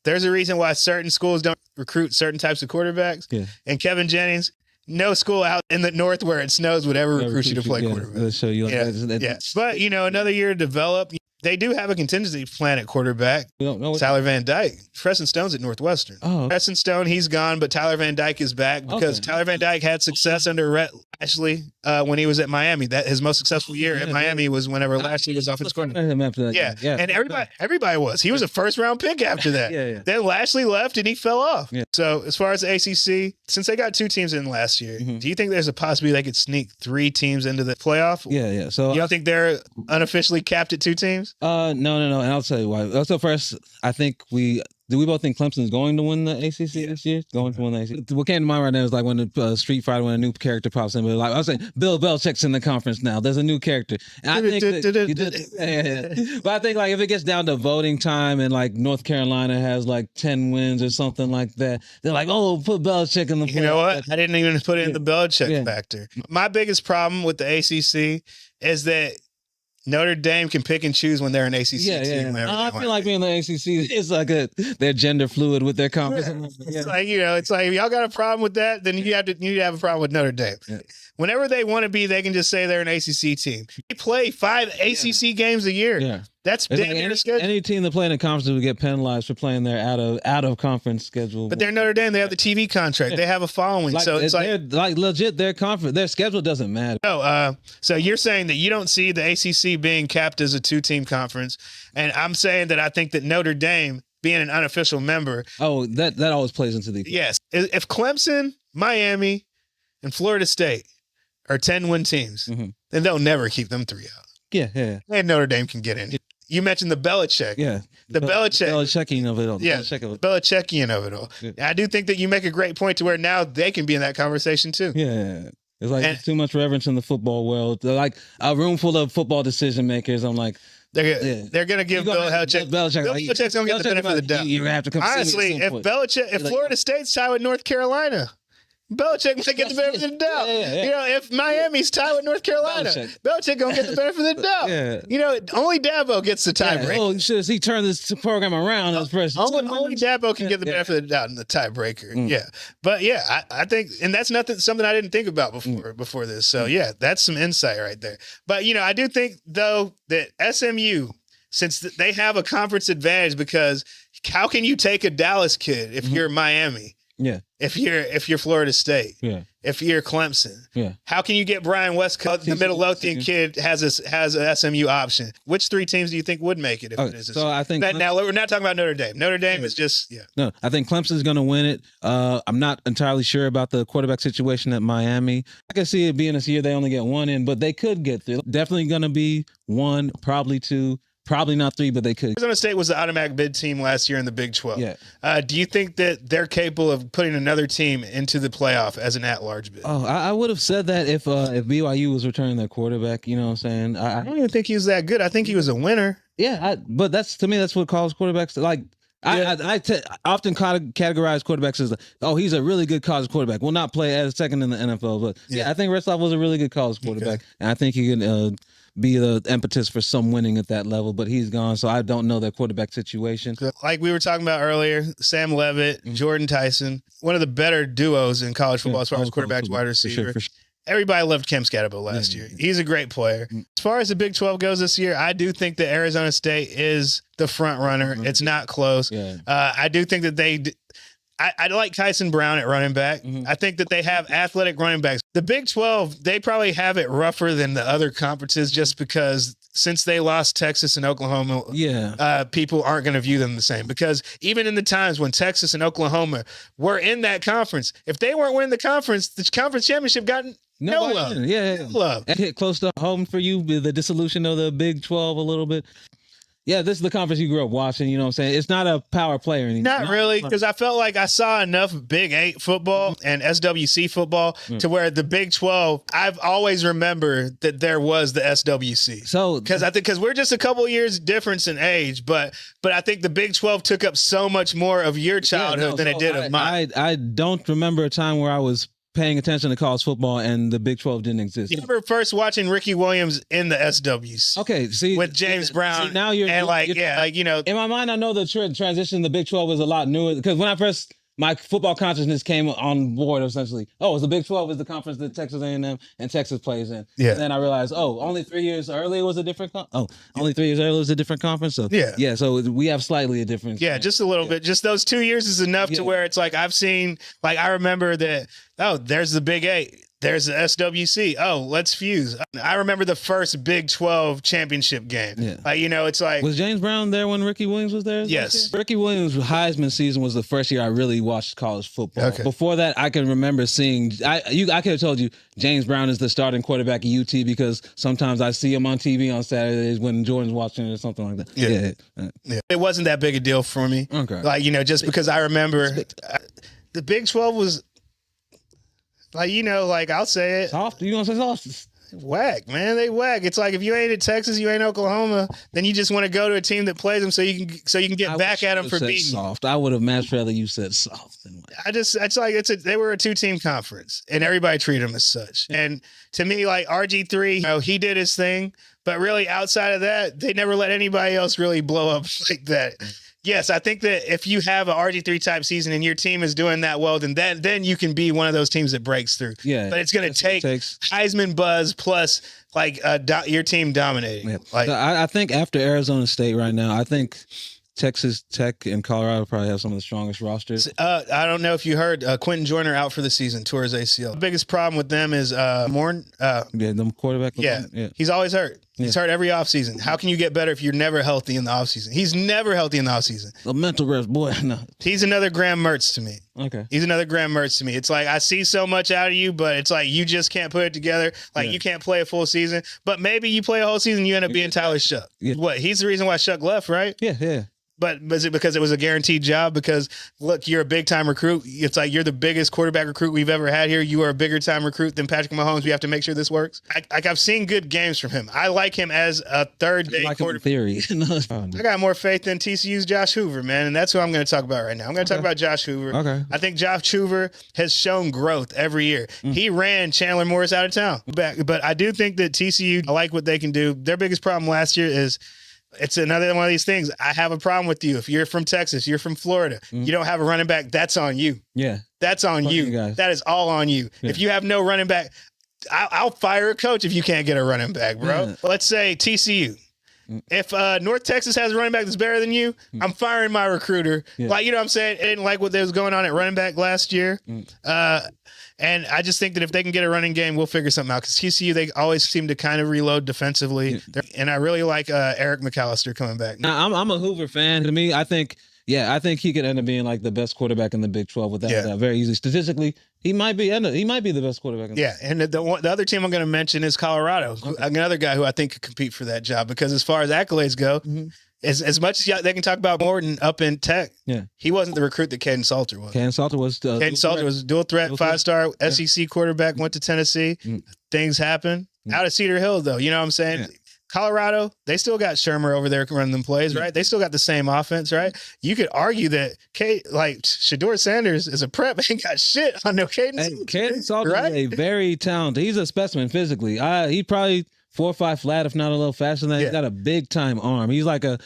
S1: there's a reason why certain schools don't recruit certain types of quarterbacks. Yeah. And Kevin Jennings, no school out in the North where it snows would ever recruit you to play quarterback.
S2: They'll show you
S1: But, another year to develop. They do have a contingency plan at quarterback.
S2: We don't know.
S1: Tyler Van Dyke. Preston Stone's at Northwestern.
S2: Oh.
S1: Preston Stone, he's gone, but Tyler Van Dyke is back because Tyler Van Dyke had success under Rhett Lashley when he was at Miami. That his most successful year at Miami was whenever Lashley was offensive coordinator. Yeah. And everybody was. He was a first-round pick after that. Then Lashley left and he fell off. So as far as the ACC, since they got 2 teams in last year, do you think there's a possibility they could sneak 3 teams into the playoff?
S2: Yeah. So
S1: you don't think they're unofficially capped at 2 teams?
S2: No. And I'll tell you why. So first, I think we both think Clemson's going to win the ACC this year? Going to win the ACC. What came to mind right now is like when the Street Fighter, when a new character pops in. But like I was saying, Bill Belichick's in the conference now. There's a new character. And I think but I think like if it gets down to voting time and like North Carolina has like 10 wins or something like that, they're like, oh, put Belichick in the playoff.
S1: You know what? I didn't even put in the Belichick factor. My biggest problem with the ACC is that Notre Dame can pick and choose when they're an ACC team.
S2: I feel like being the ACC is like they're gender fluid with their conference.
S1: It's like, it's like if y'all got a problem with that, then you need to have a problem with Notre Dame. Whenever they want to be, they can just say they're an ACC team. They play 5 ACC games a year.
S2: Yeah.
S1: That's damn near the schedule.
S2: Any team that play in the conference would get penalized for playing their out of conference schedule.
S1: But they're Notre Dame. They have the TV contract. They have a following. So it's
S2: like legit. Their conference, their schedule doesn't matter.
S1: No. So you're saying that you don't see the ACC being capped as a 2-team conference, and I'm saying that I think that Notre Dame being an unofficial member.
S2: Oh, that always plays into the.
S1: Yes. If Clemson, Miami, and Florida State are 10-win teams, then they'll never keep them 3 out.
S2: Yeah.
S1: And Notre Dame can get in. You mentioned the Belichick.
S2: Yeah.
S1: The
S2: Belichickian of it all.
S1: Yeah. Belichickian of it all. Yeah. I do think that you make a great point to where now they can be in that conversation too.
S2: Yeah. It's like too much reverence in the football world. They're like a room full of football decision makers. I'm like,
S1: they're going to give Bill Belichick's going to get the benefit of the doubt.
S2: You're going to have to come
S1: honestly, if Florida State's tied with North Carolina, Belichick might get the benefit of the doubt. If Miami's tied with North Carolina, Belichick gonna get the benefit of the doubt. Only Dabo gets the tiebreaker.
S2: Oh, he turned this program around as president.
S1: Only Dabo can get the benefit of the doubt in the tiebreaker. But I think, and that's something I didn't think about before this. So that's some insight right there. But I do think though that SMU, since they have a conference advantage, because how can you take a Dallas kid if you're Miami?
S2: Yeah.
S1: If you're Florida State, if you're Clemson, how can you get Brian Westcott, the Midlothian kid, has a SMU option? Which 3 teams do you think would make it? If it is
S2: so I think
S1: now we're not talking about Notre Dame. Notre Dame is just
S2: No, I think Clemson's going to win it. I'm not entirely sure about the quarterback situation at Miami. I can see it being this year they only get 1 in, but they could get 3. Definitely going to be 1, probably 2. Probably not 3, but they could.
S1: Arizona State was the automatic bid team last year in the Big 12.
S2: Yeah.
S1: Do you think that they're capable of putting another team into the playoff as an at-large bid?
S2: Oh, I would have said that if BYU was returning their quarterback. You know what I'm saying?
S1: I don't even think he was that good. I think he was a winner.
S2: Yeah, but to me, that's what college quarterbacks like. I often categorize quarterbacks as, he's a really good college quarterback. Will not play as second in the NFL, but I think Retzlaff was a really good college quarterback, and I think he can be the impetus for some winning at that level. But he's gone, so I don't know their quarterback situation.
S1: Like we were talking about earlier, Sam Levitt, Jordan Tyson, one of the better duos in college football as far as quarterback, wide receiver. For sure. Everybody loved Cam Scatterbo last year. He's a great player. As far as the Big 12 goes this year, I do think that Arizona State is the front runner. It's not close. I do think that I like Tyson Brown at running back. I think that they have athletic running backs. The Big 12, they probably have it rougher than the other conferences just because since they lost Texas and Oklahoma, people aren't going to view them the same. Because even in the times when Texas and Oklahoma were in that conference, if they weren't winning the conference championship got no love.
S2: No love. That hit close to home for you, the dissolution of the Big 12 a little bit. Yeah, this is the conference you grew up watching, you know what I'm saying? It's not a power player anymore.
S1: Not really, because I felt like I saw enough Big 8 football and SWC football to where the Big 12, I've always remembered that there was the SWC.
S2: So,
S1: because we're just a couple of years difference in age, but I think the Big 12 took up so much more of your childhood than it did of mine.
S2: I don't remember a time where I was paying attention to college football and the Big 12 didn't exist.
S1: You remember first watching Ricky Williams in the SWs?
S2: Okay, see,
S1: with James Brown.
S2: See, now
S1: in my mind,
S2: I know the transition to the Big 12 was a lot newer because when I first my football consciousness came on board essentially. Oh, it's the Big 12 is the conference that Texas A&M and Texas plays in.
S1: Yeah.
S2: And then I realized, only 3 years earlier was a different. Only 3 years earlier was a different conference. So
S1: yeah.
S2: So we have slightly a difference.
S1: Yeah, just a little bit. Just those 2 years is enough to where it's like I've seen. Like I remember that. Oh, there's the Big 8. There's the SWC. Oh, let's fuse. I remember the first Big 12 championship game.
S2: Yeah.
S1: Like, it's like.
S2: Was James Brown there when Ricky Williams was there?
S1: Yes.
S2: Ricky Williams' Heisman season was the first year I really watched college football.
S1: Okay.
S2: Before that, I can remember seeing. I could have told you James Brown is the starting quarterback at UT because sometimes I see him on TV on Saturdays when Jordan's watching it or something like that.
S1: Yeah. It wasn't that big a deal for me.
S2: Okay.
S1: Like, just because I remember the Big 12 was. Like, like I'll say it.
S2: Soft? You gonna say soft?
S1: Whack, man. They whack. It's like if you ain't in Texas, you ain't Oklahoma, then you just want to go to a team that plays them so you can get back at them for beating.
S2: Soft. I would have much rather you said soft than whack.
S1: They were a 2-team conference and everybody treated them as such. And to me, like RG3, he did his thing, but really outside of that, they never let anybody else really blow up like that. Yes, I think that if you have an RG3 type season and your team is doing that well, then you can be one of those teams that breaks through.
S2: Yeah,
S1: but it's going to take Heisman buzz plus like your team dominating.
S2: Yeah.
S1: Like
S2: so I think after Arizona State right now, I think Texas Tech and Colorado probably have some of the strongest rosters.
S1: I don't know if you heard Quentin Joyner out for the season, tore his ACL. The biggest problem with them is Morn.
S2: The quarterback.
S1: Yeah, he's always hurt. He's hurt every offseason. How can you get better if you're never healthy in the offseason? He's never healthy in the offseason.
S2: The mental rest, boy. No.
S1: He's another Graham Mertz to me.
S2: Okay.
S1: He's another Graham Mertz to me. It's like I see so much out of you, but it's like you just can't put it together. Like you can't play a full season. But maybe you play a whole season, you end up being Tyler Shuck. Yeah. What? He's the reason why Shuck left, right?
S2: Yeah.
S1: But is it because it was a guaranteed job? Because, look, you're a big-time recruit. It's like you're the biggest quarterback recruit we've ever had here. You are a bigger-time recruit than Patrick Mahomes. We have to make sure this works. I've seen good games from him. I like him as a third-day quarterback.
S2: Theory.
S1: I got more faith than TCU's Josh Hoover, man, and that's who I'm going to talk about right now. I'm going to talk about Josh Hoover.
S2: Okay.
S1: I think Josh Hoover has shown growth every year. He ran Chandler Morris out of town. But I do think that TCU, I like what they can do. Their biggest problem last year is it's another one of these things. I have a problem with you. If you're from Texas, you're from Florida, you don't have a running back, that's on you.
S2: Yeah.
S1: That's on you. That is all on you. Yeah. If you have no running back, I'll fire a coach if you can't get a running back, bro. Yeah. Let's say TCU. If North Texas has a running back that's better than you, I'm firing my recruiter. Yeah. Like, you know what I'm saying? I didn't like what was going on at running back last year. And I just think that if they can get a running game, we'll figure something out. Because TCU, they always seem to kind of reload defensively. And I really like Eric McAllister coming back.
S2: Now, I'm a Hoover fan. To me, I think he could end up being like the best quarterback in the Big 12 with that very easily. Statistically, he might be the best quarterback.
S1: And the other team I'm going to mention is Colorado. Okay. Another guy who I think could compete for that job because as far as accolades go, as much as they can talk about Morton up in Tech, he wasn't the recruit that Caden Salter was.
S2: Caden Salter was
S1: dual threat, 5-star SEC quarterback, went to Tennessee. Things happen. Out of Cedar Hill, though. You know what I'm saying? Colorado, they still got Shermer over there running them plays, right? They still got the same offense, right? You could argue that Shador Sanders is a prep, ain't got shit on no Caden.
S2: Caden Salter is a very talented. He's a specimen physically. He probably 4 or 5 flat, if not a little faster than that. He's got a big time arm. He's like a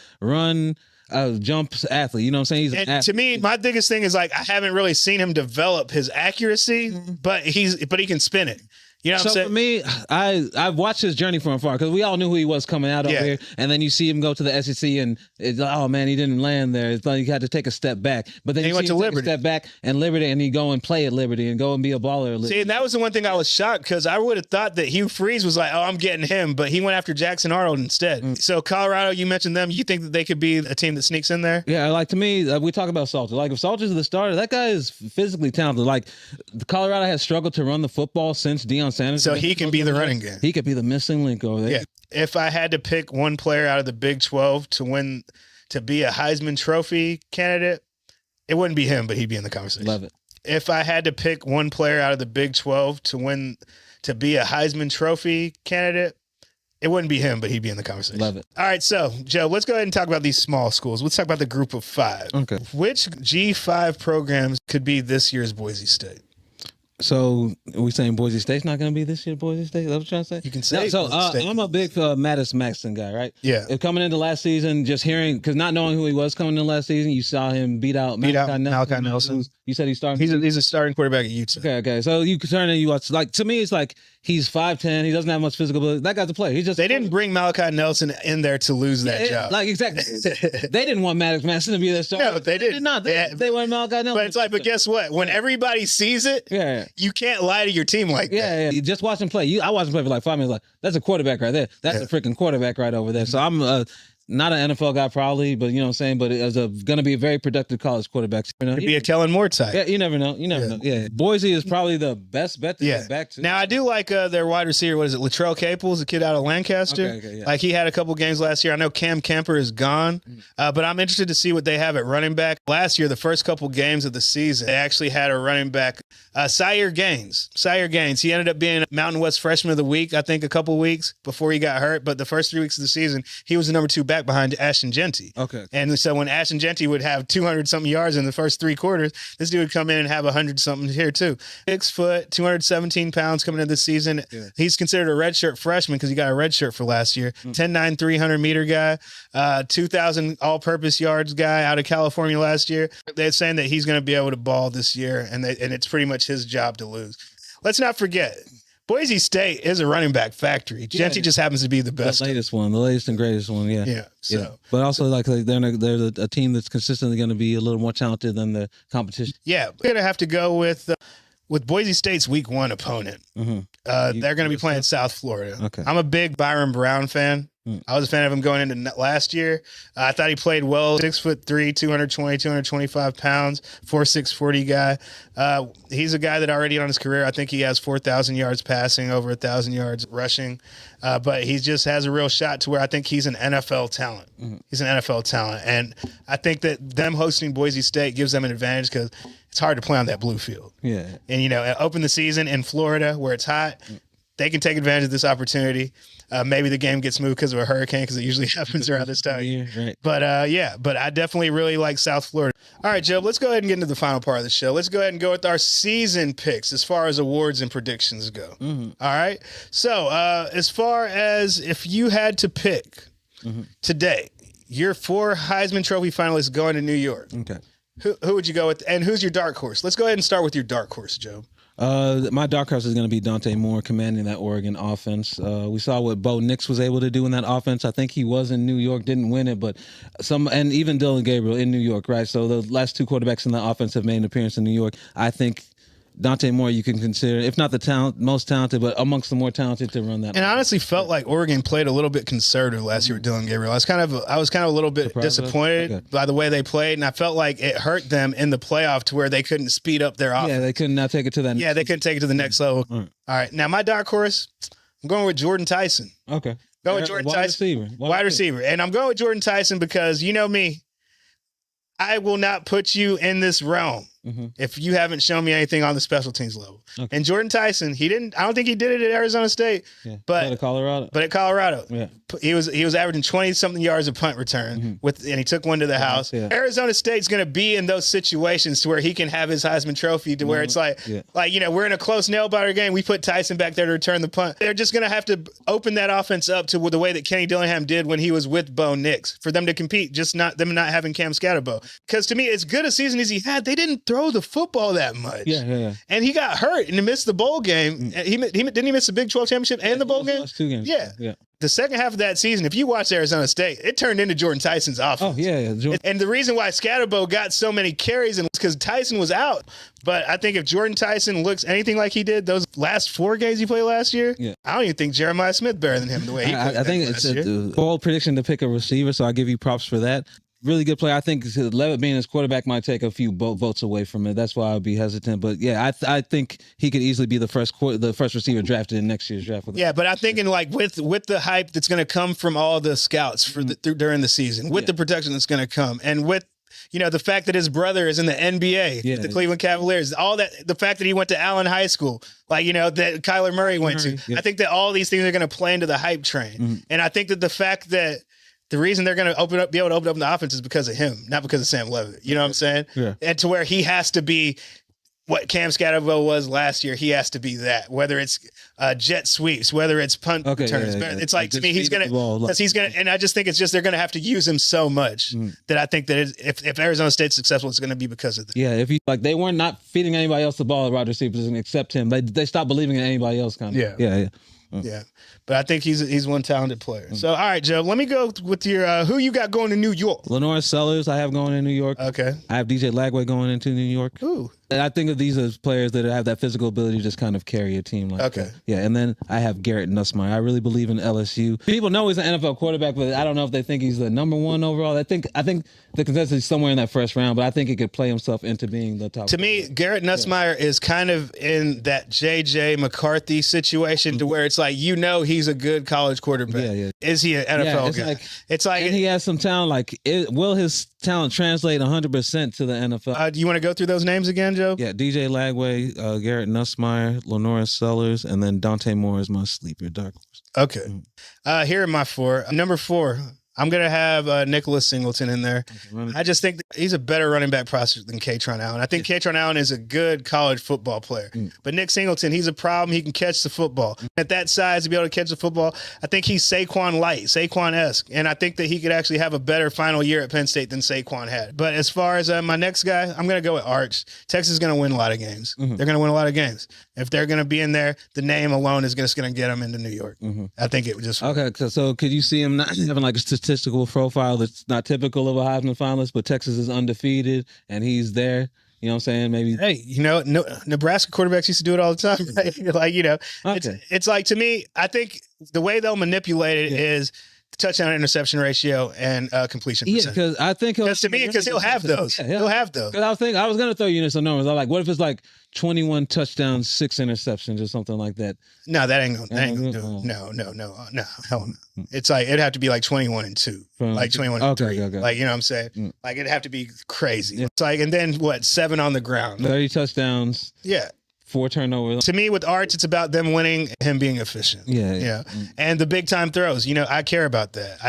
S2: jump athlete. You know what I'm saying?
S1: To me, my biggest thing is like I haven't really seen him develop his accuracy, but he can spin it. You know what I'm saying?
S2: For me, I've watched his journey from afar because we all knew who he was coming out over here, and then you see him go to the SEC, and it's like, oh man, he didn't land there. It's like he had to take a step back, but then he went to Liberty, step back and Liberty, and he go and play at Liberty and go and be a baller at Liberty.
S1: See, and that was the one thing I was shocked because I would have thought that Hugh Freeze was like, oh, I'm getting him, but he went after Jackson Arnold instead. So Colorado, you mentioned them. You think that they could be a team that sneaks in there?
S2: Yeah, like to me, we talk about Salter. Like if Salter's the starter, that guy is physically talented. Like Colorado has struggled to run the football since Deion Sanders.
S1: So he can be the running game.
S2: He could be the missing link over there.
S1: Yeah. If I had to pick one player out of the Big 12 to be a Heisman Trophy candidate, it wouldn't be him, but he'd be in the conversation.
S2: Love it.
S1: If I had to pick one player out of the Big 12 to be a Heisman Trophy candidate, it wouldn't be him, but he'd be in the conversation.
S2: Love it.
S1: All right, so, Joe, let's go ahead and talk about these small schools. Let's talk about the group of 5.
S2: Okay.
S1: Which G5 programs could be this year's Boise State?
S2: So are we saying Boise State's not going to be this year? Boise State? Is that what you're trying to say?
S1: You can say.
S2: No, I'm a big Mattis Maxson guy, right?
S1: Yeah.
S2: Coming into last season, just hearing because not knowing who he was coming into last season, you saw him beat out
S1: Malachi Nelson.
S2: You said he's starting.
S1: He's a starting quarterback at Utah.
S2: Okay. So you turn and you watch. Like to me, it's like he's 5'10". He doesn't have much physical ability. That guy's a player. They
S1: didn't bring Malachi Nelson in there to lose that job.
S2: Like exactly. They didn't want Mattis Maxson to be their starter.
S1: No, they didn't.
S2: They did not. They wanted Malachi Nelson.
S1: But it's like, but guess what? When everybody sees it, you can't lie to your team like that.
S2: Yeah. You just watch him play. I watched him play for like 5 minutes. Like that's a quarterback right there. That's a freaking quarterback right over there. So I'm not an NFL guy probably, but you know what I'm saying. But it's going to be a very productive college quarterback. You know,
S1: Could be a Kellen Moore type.
S2: Yeah, you never know. Know. Yeah, Boise is probably the best bet to get back to.
S1: Now I do like their wide receiver. What is it? Latrell Caples, a kid out of Lancaster.
S2: Okay,
S1: Like he had a couple games last year. I know Cam Kemper is gone, but I'm interested to see what they have at running back. Last year, the first couple games of the season, they actually had a running back, Sire Gaines. He ended up being Mountain West Freshman of the Week, I think, a couple weeks before he got hurt. But the first 3 weeks of the season, he was the number 2 back behind Ashton Genty.
S2: Okay.
S1: And so when Ashton Genty would have 200-something yards in the first 3 quarters, this dude would come in and have 100-something here too. 6 foot, 217 pounds coming into the season. Yeah. He's considered a redshirt freshman because he got a red shirt for last year. 10'9", 300-meter guy, 2,000 all-purpose yards guy out of California last year. They're saying that he's going to be able to ball this year, and it's pretty much his job to lose. Let's not forget, Boise State is a running back factory. Genty just happens to be the best.
S2: The latest and greatest one, yeah.
S1: Yeah. So.
S2: But also, like they're a team that's consistently going to be a little more talented than the competition.
S1: Yeah, we're going to have to go with Boise State's Week 1 opponent. They're going to be playing South Florida. Okay. I'm a big Byron Brown fan. I was a fan of him going into last year. I thought he played well. 6'3", 225 pounds, 4'6", 40 guy. He's a guy that already on his career, I think he has 4,000 yards passing, over 1,000 yards rushing. But he just has a real shot to where I think he's an NFL talent. He's an NFL talent. And I think that them hosting Boise State gives them an advantage because it's hard to play on that blue field.
S2: Yeah.
S1: And, open the season in Florida where it's hot. They can take advantage of this opportunity. Maybe the game gets moved because of a hurricane, because it usually happens around this time.
S2: Yeah, right.
S1: But I definitely really like South Florida. All right, Joe, let's go ahead and get into the final part of the show. Let's go ahead and go with our season picks as far as awards and predictions go. All right. So as far as if you had to pick today, your 4 Heisman Trophy finalists going to New York.
S2: Okay.
S1: Who would you go with? And who's your dark horse? Let's go ahead and start with your dark horse, Joe.
S2: My dark horse is going to be Dante Moore commanding that Oregon offense. We saw what Bo Nix was able to do in that offense. I think he was in New York, didn't win it, but and even Dylan Gabriel in New York, right? So the last 2 quarterbacks in the offense have made an appearance in New York. I think Dante Moore, you can consider, if not the most talented, but amongst the more talented to run that.
S1: And I honestly felt like Oregon played a little bit conservative last year with Dylan Gabriel. I was kind of a little bit disappointed by the way they played, and I felt like it hurt them in the playoff to where they couldn't speed up their offense.
S2: Yeah, they couldn't now take it to that.
S1: Yeah, they couldn't take it to the next level. All right. Now my dark horse, I'm going with Jordan Tyson.
S2: Okay.
S1: Going with Jordan Tyson. Wide receiver. And I'm going with Jordan Tyson because you know me, I will not put you in this realm if you haven't shown me anything on the special teams level. Okay. And Jordan Tyson, I don't think he did it at Arizona State, but at Colorado.
S2: Yeah.
S1: He was averaging 20-something yards of punt return and he took one to the house. Yeah. Arizona State's going to be in those situations to where he can have his Heisman Trophy to where it's like we're in a close nail biter game. We put Tyson back there to return the punt. They're just going to have to open that offense up to the way that Kenny Dillingham did when he was with Bo Nix for them to compete, just not having Cam Scatterbo. Because to me, as good a season as he had, they didn't throw the football that much.
S2: Yeah.
S1: And he got hurt and he missed the bowl game. Didn't he miss the Big 12 championship and the bowl game?
S2: Lost 2 games.
S1: Yeah. The second half of that season, if you watch Arizona State, it turned into Jordan Tyson's offense.
S2: Oh, yeah.
S1: And the reason why Scatterbo got so many carries was because Tyson was out. But I think if Jordan Tyson looks anything like he did those last 4 games he played last year, I don't even think Jeremiah Smith better than him the way he played.
S2: I think it's a bold prediction to pick a receiver, so I give you props for that. Really good player. I think Levitt being his quarterback might take a few votes away from it. That's why I would be hesitant. But yeah, I think he could easily be the first receiver drafted in next year's draft.
S1: Yeah, but I'm thinking like with the hype that's going to come from all the scouts during the season, with the protection that's going to come, and with the fact that his brother is in the NBA, the Cleveland Cavaliers, all that, the fact that he went to Allen High School, that Kyler Murray went to. I think that all these things are going to play into the hype train, and I think that the fact that the reason they're going to be able to open up the offense is because of him, not because of Sam Levitt. You know what I'm saying?
S2: Yeah.
S1: And to where he has to be what Cam Scatterville was last year, he has to be that. Whether it's jet sweeps, whether it's punt returns, it's like to me he's gonna, and I just think it's just they're gonna have to use him so much that I think that if Arizona State's successful, it's gonna be because of that.
S2: Yeah, if you they weren't not feeding anybody else the ball at wide receiver position except him. They stopped believing in anybody else. Kind of. Yeah.
S1: Yeah, but I think he's one talented player. So, all right, Joe, let me go with your who you got going to New York.
S2: Lenore Sellers, I have going in New York.
S1: Okay.
S2: I have DJ Lagway going into New York.
S1: Ooh.
S2: And I think of these as players that have that physical ability to just kind of carry a team. Like that. Yeah, and then I have Garrett Nussmeier. I really believe in LSU. People know he's an NFL quarterback, but I don't know if they think he's the number one overall. I think the consensus is somewhere in that first round, but I think he could play himself into being the top.
S1: To me, Garrett Nussmeier is kind of in that J.J. McCarthy situation to where it's like, he's a good college quarterback.
S2: Yeah.
S1: Is he an NFL guy?
S2: It's like and he has some talent. Like, will his talent translate 100% to the NFL?
S1: Do you want to go through those names again, Joe?
S2: Yeah, DJ Lagway, Garrett Nussmeier, Lenora Sellers, and then Dante Moore is my sleeper dark horse.
S1: Okay. Here are my four. Number 4. I'm going to have Nicholas Singleton in there. I just think he's a better running back prospect than Katron Allen. I think Katron Allen is a good college football player. But Nick Singleton, he's a problem. He can catch the football. At that size, to be able to catch the football, I think he's Saquon light, Saquon-esque. And I think that he could actually have a better final year at Penn State than Saquon had. But as far as my next guy, I'm going to go with Arch. Texas is going to win a lot of games. They're going to win a lot of games. If they're going to be in there, the name alone is just going to get them into New York. I think it would just...
S2: Okay, so could you see him not having like a statistical profile that's not typical of a Heisman finalist, but Texas is undefeated and he's there? You know what I'm saying? Maybe.
S1: Hey, Nebraska quarterbacks used to do it all the time, right? Like, it's like, to me, I think the way they'll manipulate it is touchdown interception ratio and completion percentage.
S2: Yeah, because I think
S1: he'll have those. He'll have those.
S2: Because I was gonna throw you some numbers. I'm like, what if it's like 21 touchdowns, 6 interceptions, or something like that?
S1: No, that ain't gonna do it. No, hell no. It's like it'd have to be like 21-2, like 21-3.
S2: Okay.
S1: Like, you know what I'm saying? Like, it'd have to be crazy. Yeah. It's like, and then 7 on the ground,
S2: 30 touchdowns.
S1: Yeah.
S2: 4 turnovers.
S1: To me, with Arch, it's about them winning, him being efficient.
S2: Yeah.
S1: And the big time throws. I care about that.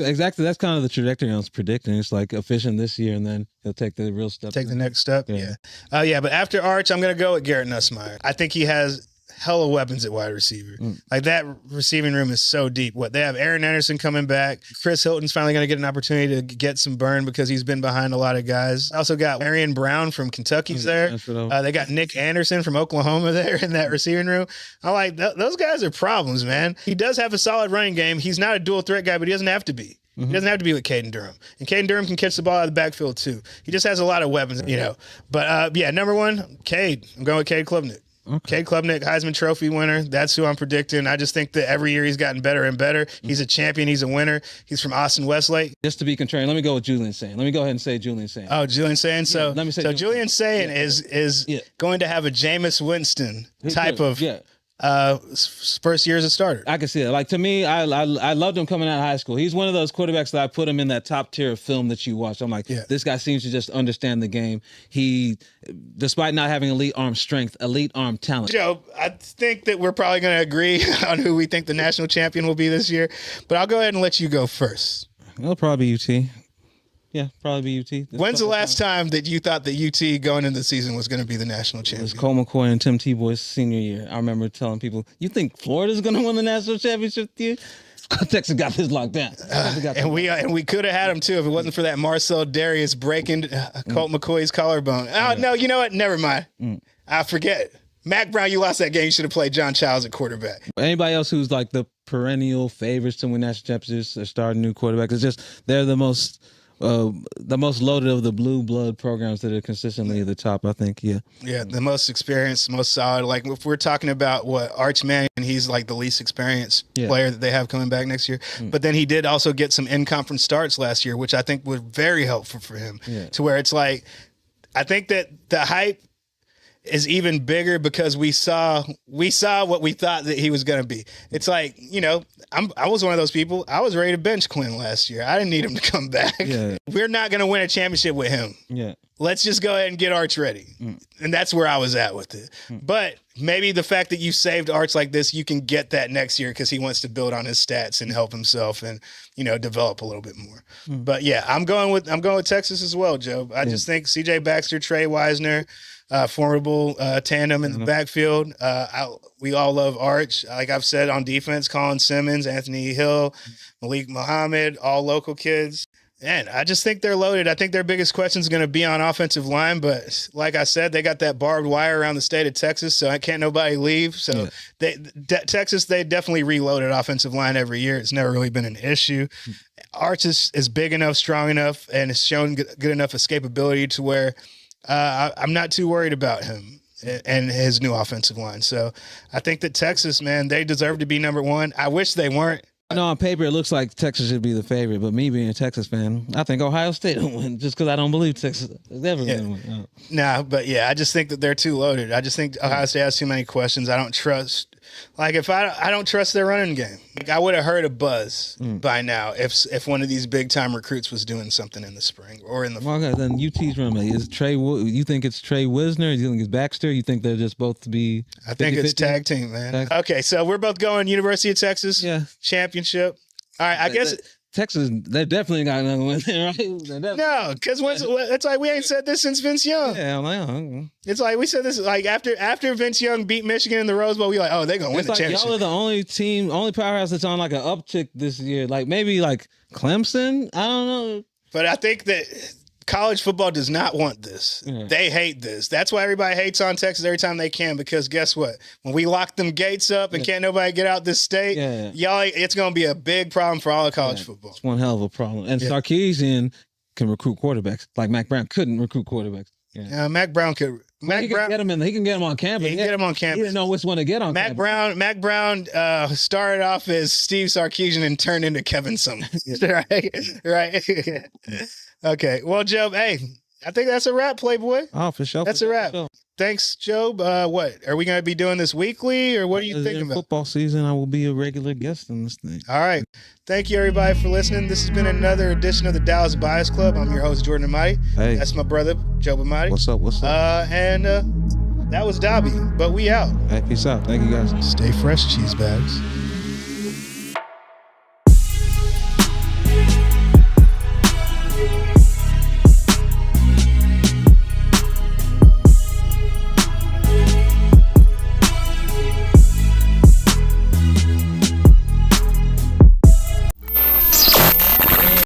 S2: Exactly. That's kind of the trajectory I was predicting. It's like efficient this year, and then he'll take the real step.
S1: Take the next step. Yeah. But after Arch, I'm going to go with Garrett Nussmeier. I think he has hella weapons at wide receiver. Like, that receiving room is so deep. They have Aaron Anderson coming back. Chris Hilton's finally going to get an opportunity to get some burn because he's been behind a lot of guys. Also got Marion Brown from Kentucky's there. They got Nick Anderson from Oklahoma there in that receiving room. I like those guys are problems, man. He does have a solid running game. He's not a dual threat guy, but he doesn't have to be. He doesn't have to be with Caden Durham. And Caden Durham can catch the ball out of the backfield too. He just has a lot of weapons, But number 1, Cade. I'm going with Cade Klubnik.
S2: Okay.
S1: Cade Klubnik, Heisman Trophy winner. That's who I'm predicting. I just think that every year he's gotten better and better. He's a champion. He's a winner. He's from Austin Westlake.
S2: Just to be contrarian, let me go with Julian Sayin. Let me go ahead and say Julian Sayin.
S1: Oh, Julian Sayin. So Julian Sayin is going to have a Jameis Winston type of first year as a starter.
S2: I can see it. Like, to me, I loved him coming out of high school. He's one of those quarterbacks that I put him in that top tier of film that you watch. I'm like, this guy seems to just understand the game. He, despite not having elite arm strength, elite arm talent.
S1: Joe, I think that we're probably going to agree on who we think the national champion will be this year, but I'll go ahead and let you go first.
S2: It'll probably be UT. Yeah, probably be UT.
S1: When's the last time that you thought that UT going into the season was going to be the national champion?
S2: It was Cole McCoy and Tim Tebow's senior year. I remember telling people, you think Florida's going to win the national championship this year? Texas got this locked down.
S1: And we could have had him too if it wasn't for that Marcel Darius breaking Colt McCoy's collarbone. Oh, no, you know what? Never mind. I forget. Mac Brown, you lost that game. You should have played John Childs at quarterback.
S2: Anybody else who's like the perennial favorites to win national championships or start a new quarterback, it's just they're the most loaded of the blue blood programs that are consistently at the top, I think. Yeah,
S1: the most experienced, most solid. Like, if we're talking about Arch Manning, he's like the least experienced player that they have coming back next year. But then he did also get some in-conference starts last year, which I think was very helpful for him. To where it's like, I think that the hype is even bigger because we saw what we thought that he was going to be. It's like, I was one of those people. I was ready to bench Quinn last year. I didn't need him to come back. We're not going to win a championship with him. let's just go ahead and get Arch ready. And that's where I was at with it. But maybe the fact that you saved Arch like this, you can get that next year because he wants to build on his stats and help himself and, develop a little bit more. But yeah, I'm going with Texas as well, Joe. I just think CJ Baxter, Trey Wisner, formidable tandem in the backfield. We all love Arch. Like I've said, on defense, Colin Simmons, Anthony Hill, Malik Muhammad, all local kids. And I just think they're loaded. I think their biggest question is going to be on offensive line. But like I said, they got that barbed wire around the state of Texas, so I can't nobody leave. So Texas, they definitely reloaded offensive line every year. It's never really been an issue. Arch is big enough, strong enough, and has shown good enough escapability to where I'm not too worried about him and his new offensive line. So I think that Texas, man, they deserve to be number one. I wish they weren't.
S2: I know on paper it looks like Texas should be the favorite, but me being a Texas fan, I think Ohio State will win just because I don't believe Texas is ever going to win.
S1: Nah, but yeah, I just think that they're too loaded. I just think Ohio State has too many questions. I don't trust. Like if I don't trust their running game. Like I would have heard a buzz by now if one of these big time recruits was doing something in the spring or in the fall.
S2: Okay, then UT's running mate is Trey. You think it's Trey Wisner? You think it's Baxter? You think they're just both to be? 50-50?
S1: I think it's tag team, man. Okay, so we're both going University of Texas. Championship. All right, I guess.
S2: Texas, they definitely got another win there, right?
S1: No, because it's like we ain't said this since Vince Young.
S2: Yeah, I'm like,
S1: it's like we said this like after Vince Young beat Michigan in the Rose Bowl, we like, oh, they're gonna win the championship.
S2: Y'all are the only powerhouse that's on like an uptick this year. Like maybe like Clemson. I don't know.
S1: But I think that college football does not want this. They hate this. That's why everybody hates on Texas every time they can, because guess what? When we lock them gates up and can't nobody get out this state, y'all, it's going to be a big problem for all of college football.
S2: It's one hell of a problem. And Sarkisian can recruit quarterbacks. Like Mac Brown couldn't recruit quarterbacks.
S1: Mac Brown could.
S2: He can get him on campus.
S1: He can get him on campus.
S2: He didn't know which one to get on campus.
S1: Mac Brown started off as Steve Sarkisian and turned into Kevin Summers. Right. Okay. Well, Job, hey, I think that's a wrap, Playboy.
S2: Oh, for sure.
S1: That's a wrap. Thanks, Job. What are we going to be doing this weekly, or what are you thinking about?
S2: Football season, I will be a regular guest on this thing.
S1: All right. Thank you, everybody, for listening. This has been another edition of the Dallas Bias Club. I'm your host, Jordan Amati.
S2: Hey,
S1: that's my brother, Job Amati.
S2: What's up?
S1: And that was Dobby, but we out.
S2: Hey, peace out. Thank you, guys.
S1: Stay fresh, cheese bags.